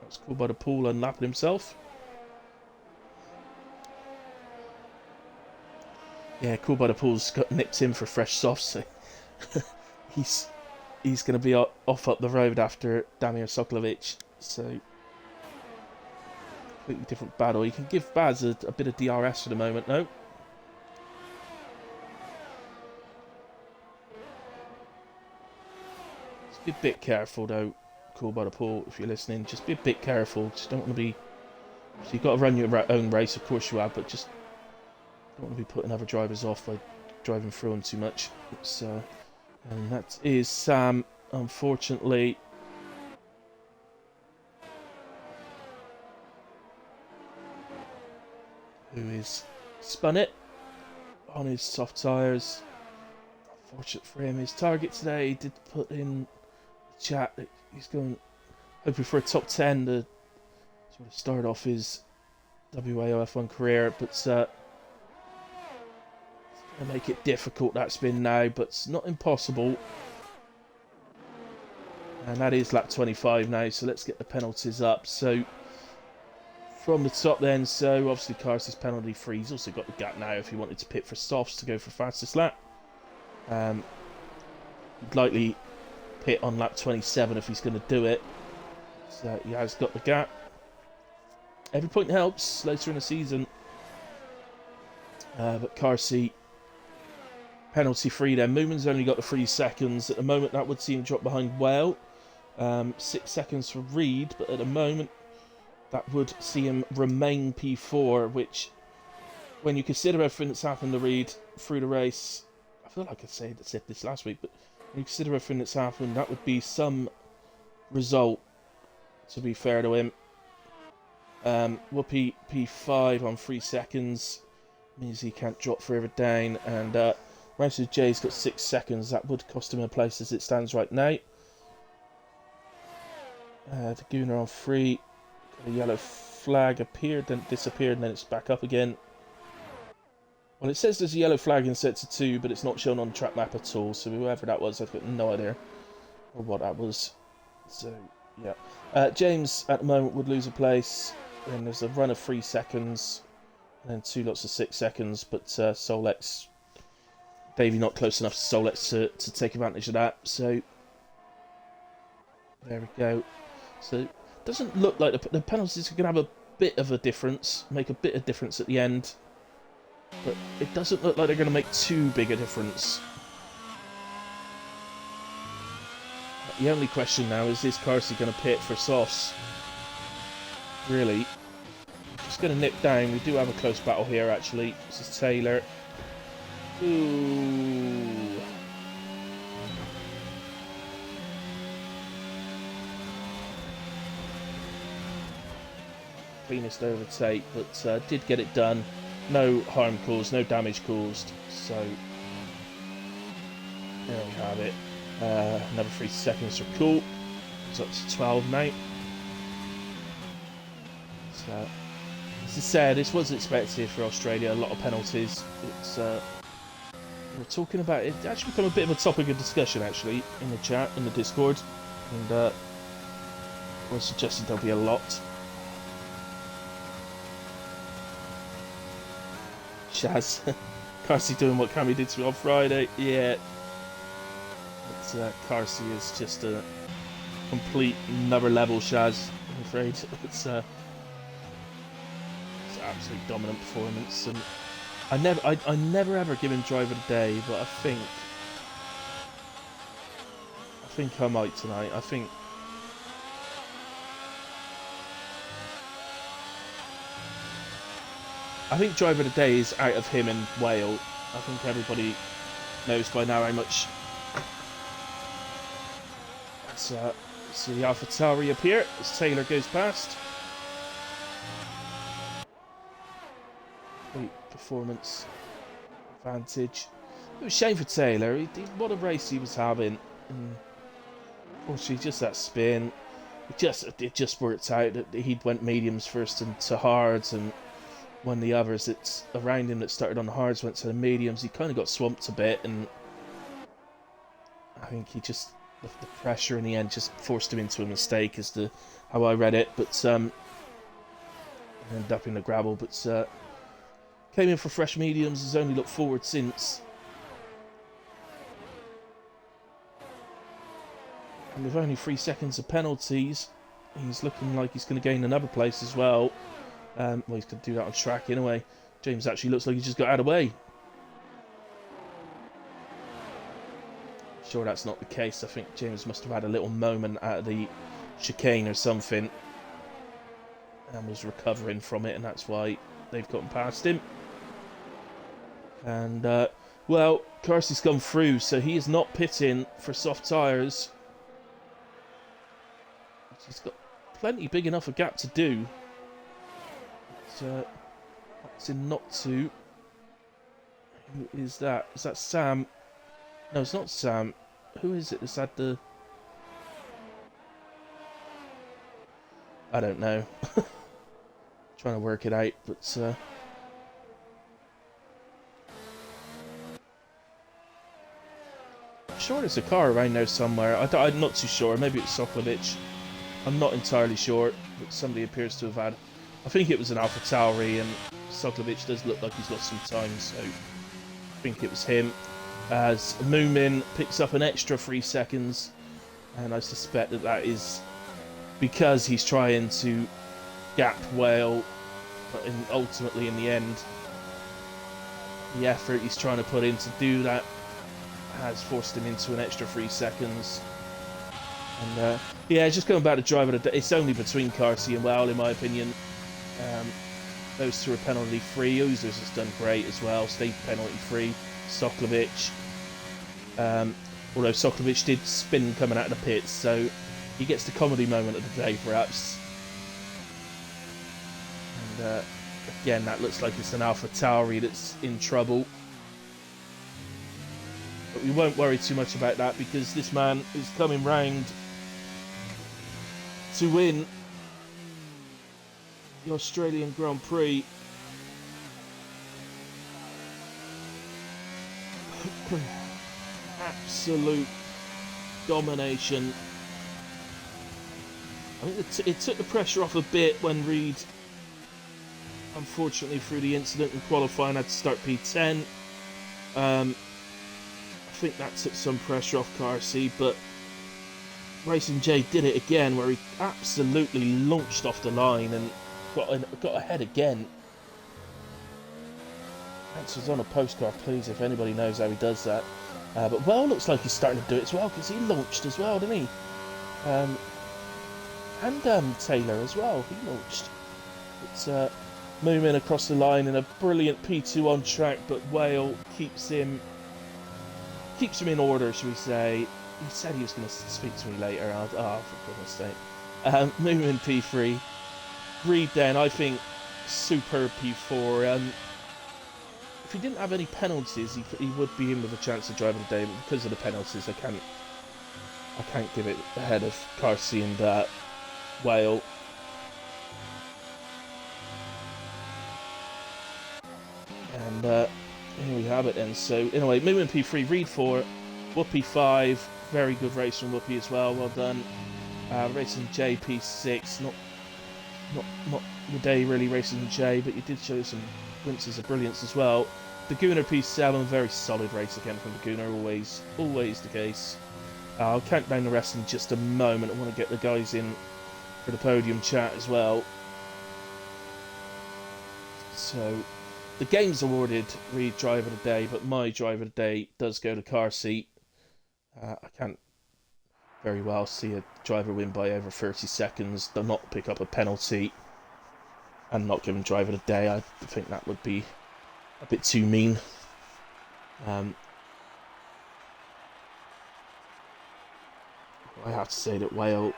That's cool by the pool unlapping himself. Yeah, cool by the pool's got nipped in for fresh softs, so he's going to be off up the road after Damir Sokolovic. So completely different battle. You can give Baz a bit of DRS for the moment, no? Just be a bit careful though, cool by the pool, if you're listening. Just be a bit careful. Just don't want to be... So you've got to run your own race, of course you have, but just don't want to be putting other drivers off by driving through them too much. So, and that is Sam, unfortunately. Who is spun it on his soft tyres. Unfortunate for him. His target today, he did put in the chat that he's going, hoping for a top 10 to sort of start off his WAOF1 career, but it's going to make it difficult, that spin now, but it's not impossible. And that is lap 25 now, so let's get the penalties up. So from the top then, so obviously Cars is penalty free. He's also got the gap now if he wanted to pit for softs to go for fastest lap. He'd likely pit on lap 27 if he's going to do it. So he has got the gap. Every point helps later in the season. But Carsey penalty free then. Moomin's only got the 3 seconds. At the moment that would see him drop behind Whale. 6 seconds for Reed, but at the moment that would see him remain P4, which, when you consider everything that's happened to Reed through the race, I feel like I said this last week, but when you consider everything that's happened, that would be some result, to be fair to him. We'll P5 on 3 seconds, means he can't drop further down, and Racer J's got 6 seconds. That would cost him a place as it stands right now. The Gooner on 3. The yellow flag appeared, then disappeared, and then it's back up again. Well, it says there's a yellow flag in sector 2, but it's not shown on the track map at all, so whoever that was, I've got no idea what that was. So, yeah. James, at the moment, would lose a place, and there's a run of 3 seconds, and then 2 lots of 6 seconds, but Solex, Davey not close enough to Solex to take advantage of that, so there we go. So, doesn't look like the penalties are going to have a bit of a difference, make a bit of difference at the end, but it doesn't look like they're going to make too big a difference. The only question now is Carsey going to pit for softs? Really? Just going to nip down. We do have a close battle here, actually. This is Taylor. Ooh. cleanest overtake, but did get it done. No harm caused, no damage caused. So there we have it. Another 3 seconds for Cool. It's up to 12 now. So, as I said, this was expected for Australia. A lot of penalties. It's we're talking about it. Actually, become a bit of a topic of discussion actually in the chat, in the Discord, and we're suggesting there'll be a lot. Shaz, Carsey doing what Cammy did to me on Friday. Yeah, it's Carsey is just a complete another level. Shaz, I'm afraid it's an absolutely dominant performance, and I never ever give him driver of the day, but I think I might tonight. I think driver of the day is out of him and Whale. I think everybody knows by now how much. Let's see the AlphaTauri up here as Taylor goes past. Great performance advantage. It was a shame for Taylor. What a race he was having. And unfortunately, just that spin. It just worked out that he went mediums first and to hards, and when the others that's around him that started on the hards went to the mediums, he kind of got swamped a bit, and I think he just the pressure in the end just forced him into a mistake, as to how I read it. But ended up in the gravel, but came in for fresh mediums, has only looked forward since. And with only 3 seconds of penalties, he's looking like he's going to gain another place as well. Well, he's going to do that on track anyway. James actually looks like he just got out of the way. Sure, that's not the case. I think James must have had a little moment out of the chicane or something and was recovering from it, and that's why they've gotten past him. And, well, Carsey's gone through, so he is not pitting for soft tyres. He's got plenty big enough a gap to do. That's in not to. Who is that? Is that Sam? No, it's not Sam. Who is it that's had the... I don't know. Trying to work it out, but... I'm sure there's a car around there somewhere. I'm not too sure. Maybe it's Soklovich. I'm not entirely sure, but somebody appears to have had... I think it was an AlphaTauri, and Soklovich does look like he's lost some time, so I think it was him. As Moomin picks up an extra 3 seconds, and I suspect that is because he's trying to gap Whale, but ultimately in the end, the effort he's trying to put in to do that has forced him into an extra 3 seconds. And yeah, just going back to driver, it's only between Carsey and Whale in my opinion. Those two are penalty free. Oozers has done great as well, stayed penalty free. Soklovich, although Soklovich did spin coming out of the pits, so he gets the comedy moment of the day perhaps. And again, that looks like it's an AlphaTauri that's in trouble. But we won't worry too much about that, because this man is coming round to win the Australian Grand Prix. Absolute domination. I think it took the pressure off a bit when Reed, unfortunately through the incident in qualifying, had to start P10. I think that took some pressure off Carsey, but Racing J did it again, where he absolutely launched off the line and got ahead again. Answers on a postcard, please, if anybody knows how he does that. But Well looks like he's starting to do it as well, because he launched as well, didn't he? And Taylor as well, he launched. It's Moomin across the line in a brilliant P2 on track, but Whale keeps him in order, shall we say. He said he was going to speak to me later. For goodness sake. Moomin P3. Reed then, I think, superb P4. If he didn't have any penalties, he would be in with a chance of driving the day, but because of the penalties, I can't give it ahead of Carsey and Whale. And here we have it then. So, anyway, Moomin P3, Reed 4, Whoopi 5, very good race from Whoopi as well, well done. Racing J P6, not the day really racing J, but you did show some glimpses of brilliance as well. The Gooner P7, very solid race again from the Gooner, always the case. I'll count down the rest in just a moment. I want to get the guys in for the podium chat as well. So, the game's awarded Reed Driver of the Day, but my Driver of the Day does go to car seat. I can't very well see a driver win by over 30 seconds, do not pick up a penalty, and not give him Driver of the Day. I think that would be a bit too mean. I have to say that Whale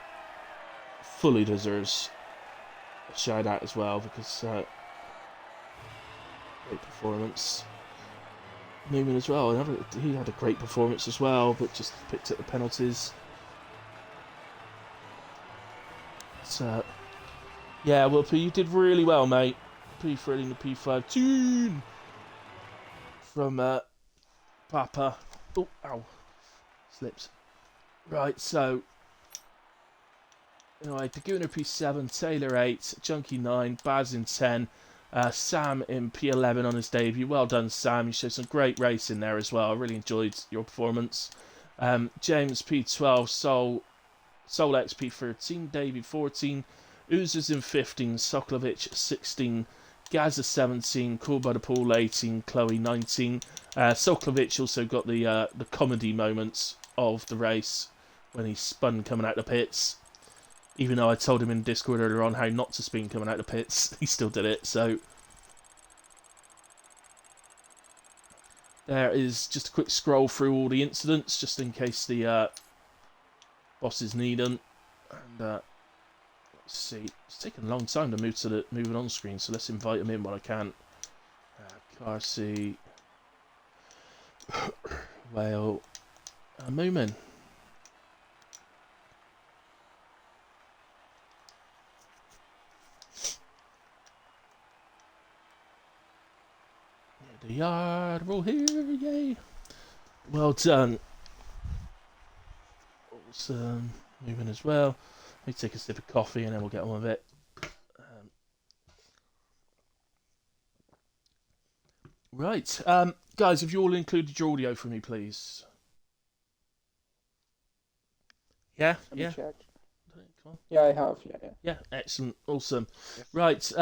fully deserves a shout out as well, because great performance. Newman as well, he had a great performance as well, but just picked up the penalties. So, yeah, well, you did really well, mate. P3 in the P5 tune from Papa. Oh, ow, slips. Right, so anyway, Daguna P7, Taylor 8, Junkie 9, Baz in 10, Sam in P11 on his debut. Well done, Sam. You showed some great racing there as well. I really enjoyed your performance. James P12, Soul X P13, Davey 14, Oozers in 15, Soklovic 16, Gaza 17, Cool by the Pool 18, Chloe 19. Soklovic also got the comedy moments of the race when he spun coming out the pits. Even though I told him in Discord earlier on how not to spin coming out the pits, he still did it. So there is just a quick scroll through all the incidents, just in case the bosses need them. And let's see, it's taking a long time to move to the moving on screen, so let's invite him in while I can. Carsey, Whale, Moomin. The yard, we're all here, yay! Well done. Awesome. Moving as well. Let me take a sip of coffee and then we'll get on with it. Right, guys, have you all included your audio for me, please? Yeah, Let me yeah. check. Come on. Yeah, I have. Yeah. Yeah, excellent, awesome. Yes. Right,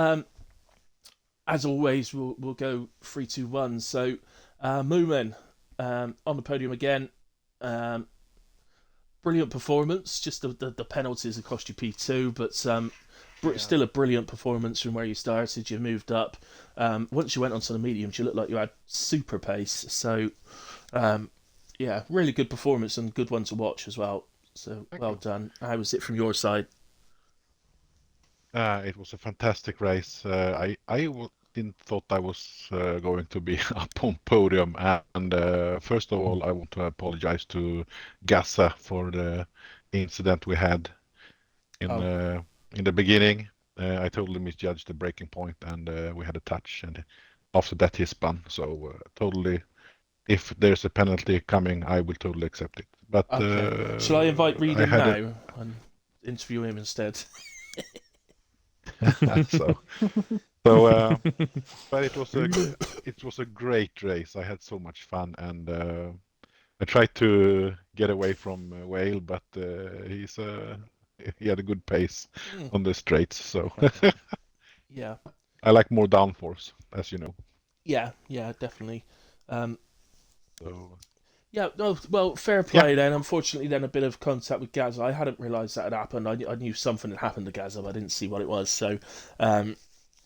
as always, we'll go 3, 2, 1. So, Moomin on the podium again. Brilliant performance. Just the penalties have cost you P2, but still a brilliant performance from where you started. You moved up. Once you went onto the mediums, you looked like you had super pace. So, yeah, really good performance and good one to watch as well. So, well done. How was it from your side? It was a fantastic race. Didn't thought I was going to be up on podium. And first of all, I want to apologize to Gaza for the incident we had in the beginning. I totally misjudged the braking point, and we had a touch. And after that, he spun. So totally, if there's a penalty coming, I will totally accept it. But Okay. Shall I invite Reed in now and interview him instead? so, but it was a great race. I had so much fun, and I tried to get away from Whale, but he had a good pace on the straights. So Yeah. I like more downforce, as you know. Yeah, definitely. So Yeah, no, well, fair play then. Unfortunately, then a bit of contact with Gaza. I hadn't realised that had happened. I knew something had happened to Gaza, but I didn't see what it was. So,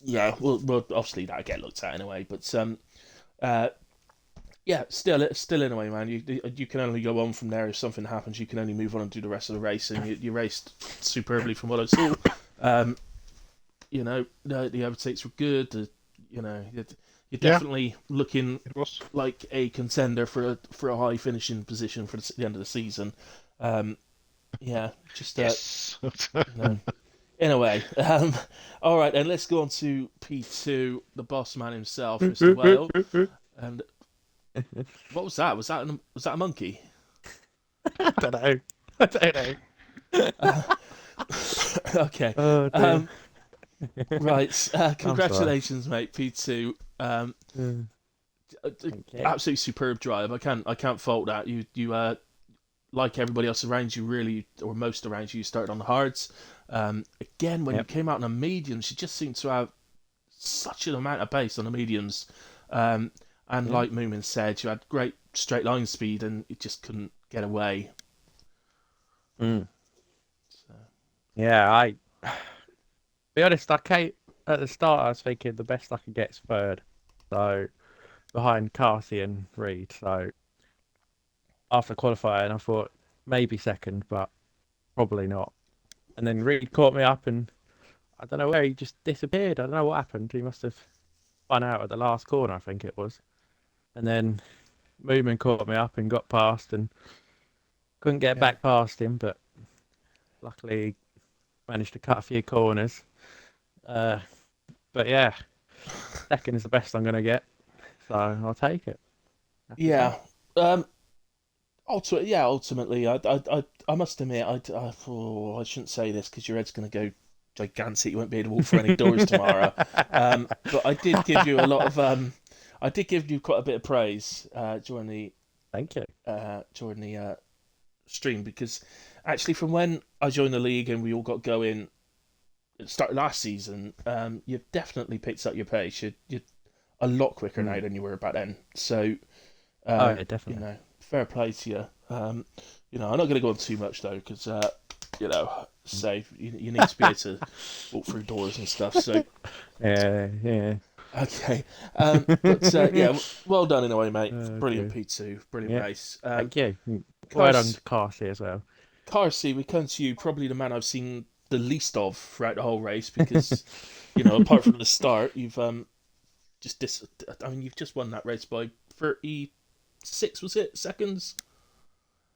yeah, we'll obviously that'll get looked at anyway. But yeah, still anyway, man. You can only go on from there. If something happens, you can only move on and do the rest of the race. And you raced superbly from what I saw. the overtakes were good. You're Yeah, definitely looking it was. like a contender for a high finishing position for the end of the season. Um, yeah, just Yes. in a way. All right, then let's go on to P2, the boss man himself, Mr. Whale. And what was that? Was that a monkey? I don't know. I don't know. Uh, okay. Oh dear. Right. I'm sorry. Congratulations, mate. P2. Thank you. Absolutely superb drive. I can't fault that. You like everybody else around you, really, or most around you, started on the hards. Again, when you Yep. came out on the mediums, you just seemed to have such an amount of pace on the mediums. And Yeah. like Moomin said, you had great straight line speed, and you just couldn't get away. Mm. So, Yeah, I be honest, I came at the start I was thinking the best I could get is third. So behind Carthy and Reed. So after qualifying I thought maybe second, but probably not. And then Reed caught me up and I don't know where he just disappeared. I don't know what happened. He must have spun out at the last corner, I think it was. And then Moomin caught me up and got past and couldn't get yeah. back past him, but luckily he managed to cut a few corners. But yeah, second is the best I'm gonna get, so I'll take it. Happy Yeah. days. Um, ultimately, I must admit, I shouldn't say this because your head's going to go gigantic. You won't be able to walk through any doors tomorrow. But I did give you a lot of, I did give you quite a bit of praise Thank you. during the stream, because actually from when I joined the league and we all got going at the start of last season, you've definitely picked up your pace. You're a lot quicker now Mm. than you were back then. So, Oh yeah, you definitely. know, fair play to you. I'm not going to go on too much though, because say you need to be able to walk through doors and stuff. So, Yeah. okay, but yeah, well done in a way, mate. Brilliant Okay. P2, brilliant Yeah. race. Thank you. Well done, Carty as well. Carsey, we come to you, probably the man I've seen the least of throughout the whole race, because apart from the start, you've you've just won that race by 36, was it, seconds?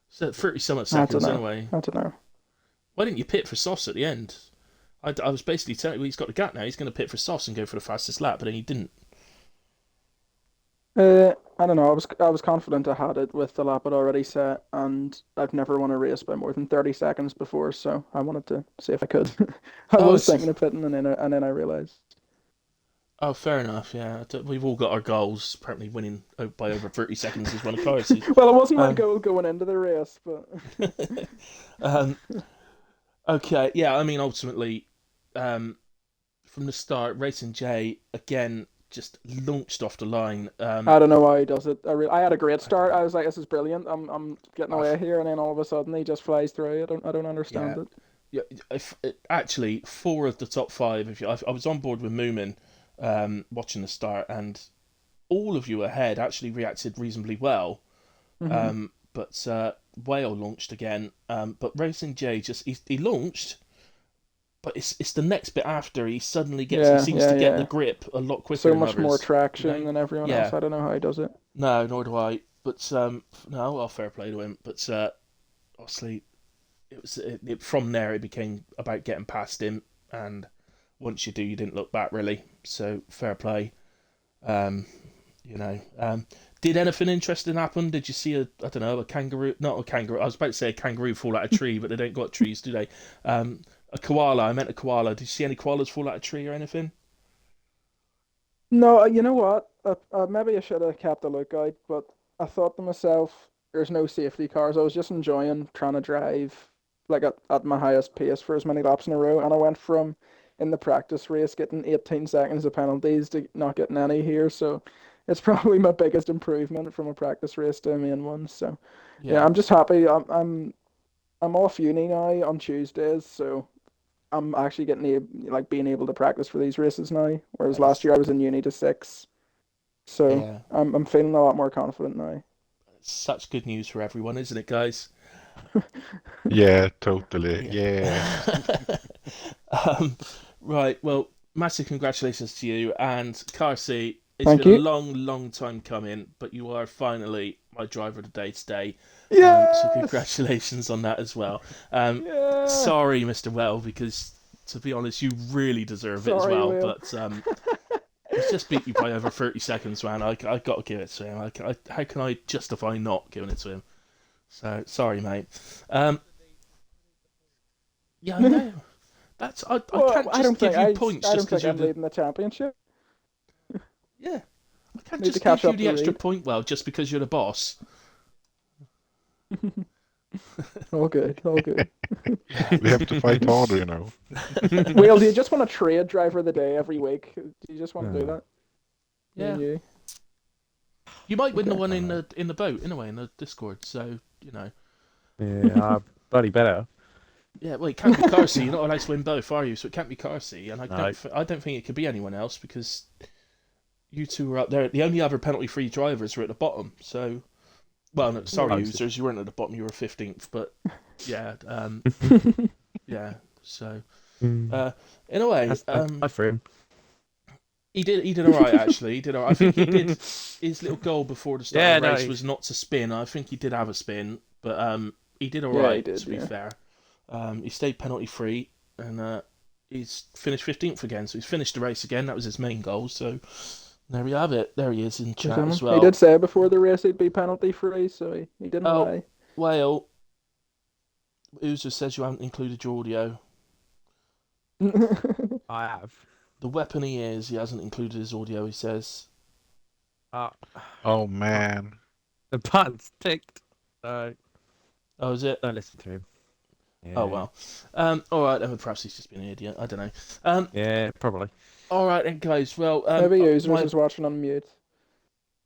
So 30 something I don't seconds know. anyway. I don't know. Why didn't you pit for Sauce at the end? I was basically telling you he's got the gap now. He's going to pit for Sauce and go for the fastest lap, but then he didn't. I don't know. I was confident I had it with the lap I'd already set, and I've never won a race by more than 30 seconds before, so I wanted to see if I could. I Oh, was thinking of pitting, and then I realized. Oh, fair enough. Yeah, we've all got our goals. Apparently, winning by over 30 seconds is one of ours. Well, it wasn't my Um, goal going into the race, but um, okay, yeah. I mean, ultimately, from the start, Racing J again just launched off the line. I don't know why he does it. I had a great start. I was like, this is brilliant. I'm getting away here, and then all of a sudden he just flies through. I don't understand Yeah, it. yeah. Actually, four of the top five. I was on board with Moomin, watching the start, and all of you ahead actually reacted reasonably well. Hmm. But Whale launched again. But Racing J he launched, but it's the next bit after he suddenly he Yeah, seems yeah, to get the yeah. grip a lot quicker So than much more others. traction than everyone else. Yeah. I don't know how he does it. No, nor do I. But no, well, fair play to him. But obviously, from there it became about getting past him, and once you do, you didn't look back really. So fair play. Um, did anything interesting happen? Did you see I don't know, a kangaroo? Not a kangaroo. I was about to say a kangaroo fall out of a tree, but they don't got trees, do they? A koala. I meant a koala. Did you see any koalas fall out of a tree or anything? No, you know what? Maybe I should have kept a lookout, but I thought to myself, there's no safety cars. I was just enjoying trying to drive like at my highest pace for as many laps in a row, and I went from in the practice race getting 18 seconds of penalties to not getting any here. So it's probably my biggest improvement from a practice race to a main one. So yeah, Yeah. I'm just happy. I'm off uni now on Tuesdays, so I'm actually being able to practice for these races now. Whereas last That's, year I was in uni to six, so yeah. I'm feeling a lot more confident now. Such good news for everyone, isn't it, guys? Yeah, totally. Yeah. Yeah. Right. Well, massive congratulations to you and Carsey. It's Thank been a you. long time coming, but you are finally my driver of the day today. So Yes. congratulations on that as well. Yeah. Sorry, Mr. Well, because to be honest, you really deserve it as Sorry, well. Will. But he's just beat you by over 30 seconds, man. I got to give it to him. How can I justify not giving it to him? So sorry, mate. Yeah, I know. I Well, can't just give you points I just don't because think you're I'm the leading the championship. yeah. I can't Need to just catch give you up the to extra Reed. point, well, just because you're the boss. All good, all good. We have to fight harder, you know. Will, do you just want to trade driver of the day every week? Do you just want to do No. that? Me Yeah, and you. you might win the Okay. one in the boat in a way in the Discord. So you know, Yeah, bloody better. yeah. Well, it can't be Carsey. You're not allowed to win both, are you? So it can't be Carsey, and No. I don't think it could be anyone else because you two were up there. The only other penalty-free drivers were at the bottom. So, well, no, sorry, Oh, users, you weren't at the bottom. You were 15th, but yeah, yeah. So, in a way, I for him. he did all right actually. He did all right. I think he did his little goal before the start Yeah, of the no, race was not to spin. I think he did have a spin, but he did all Yeah, right. he did, To be yeah. fair, he stayed penalty free and he's finished 15th again. So he's finished the race again. That was his main goal. So there we have it. There he is in chat as well. He did say before the race he'd be penalty free, so he didn't Oh. lie. Well, Uzo says you haven't included your audio. I have. The weapon he hasn't included his audio. He says. Oh man. The button's ticked. So Oh, is it? don't listen to him. Yeah. Oh well. All right, then perhaps he's just been an idiot. I don't know. Yeah, probably. All right then, guys. Well, Maybe users my- is watching on mute.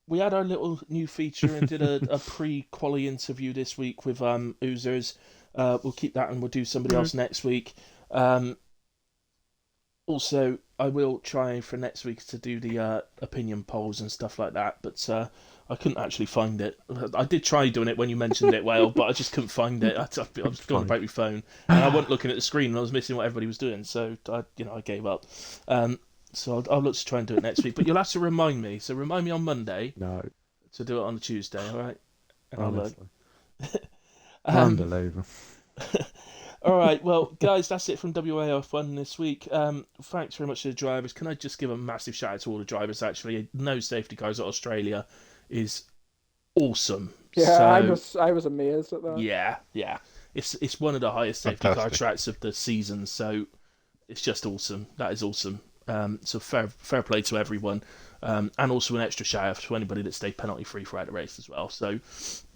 we had our little new feature and did a pre-quali interview this week with Oozers. We'll keep that and we'll do somebody else next week. Also, I will try for next week to do the opinion polls and stuff like that, but I couldn't actually find it. I did try doing it when you mentioned it, Whale, but I just couldn't find it. I was going about my phone, and I wasn't looking at the screen, and I was missing what everybody was doing, so I gave up. So I'll look to try and do it next week, but you'll have to remind me. So remind me on Monday No, to do it on the Tuesday, all right? And honestly. I'll Unbelievable. all right, well, guys, that's it from WAOF1 this week. Thanks very much to the drivers. Can I just give a massive shout out to all the drivers? Actually, no safety cars at Australia is awesome. Yeah, So, I was amazed at that. yeah. It's one of the highest safety car Fantastic. tracks of the season. So it's just awesome. That is awesome. So fair play to everyone, and also an extra shout out to anybody that stayed penalty free throughout the race as well. So.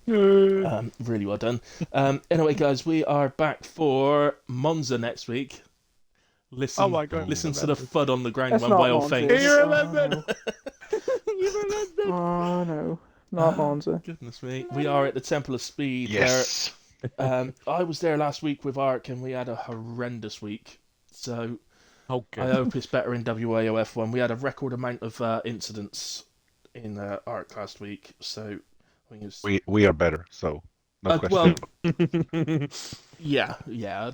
Really well done. Anyway, guys, we are back for Monza next week. Listen, Oh my God, listen to the remembered. thud on the ground It's when not Whale Monza. faints. You remembered? You remembered? Oh no, not Monza. Goodness me, we are at the Temple of Speed. Yes. Where, I was there last week with Ark, and we had a horrendous week. So Oh, I good. hope it's better in WAOF1. We had a record amount of incidents in Ark last week. So I think it was. We are better, so no question. Well, yeah. Yeah,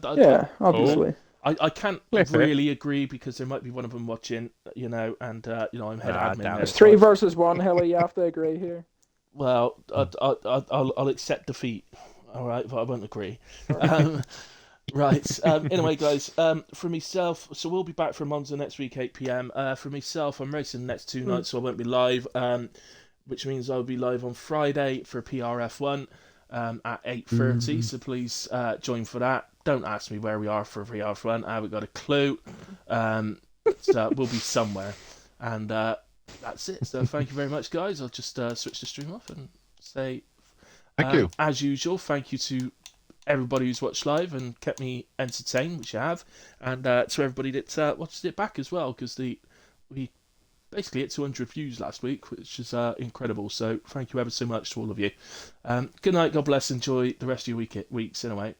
obviously. I can't Cliff it. really agree because there might be one of them watching, and I'm head Nah, admin damn there. it. It's 3 versus 1, Hilly. You have to agree here. Well, I'll accept defeat. All right, but I won't agree. Right. Anyway, guys. For myself, so we'll be back from Monza next week, 8 p.m. For myself, I'm racing the next 2 nights, so I won't be live. Which means I'll be live on Friday for PRF1 at 8:30. So please join for that. Don't ask me where we are for PRF1. I haven't got a clue. So we'll be somewhere, and that's it. So thank you very much, guys. I'll just switch the stream off and say Thank you. as usual. Thank you to everybody who's watched live and kept me entertained, which you have, and to everybody that watched it back as well, because we basically hit 200 views last week, which is incredible. So thank you ever so much to all of you. Good night, God bless, enjoy the rest of your weeks anyway.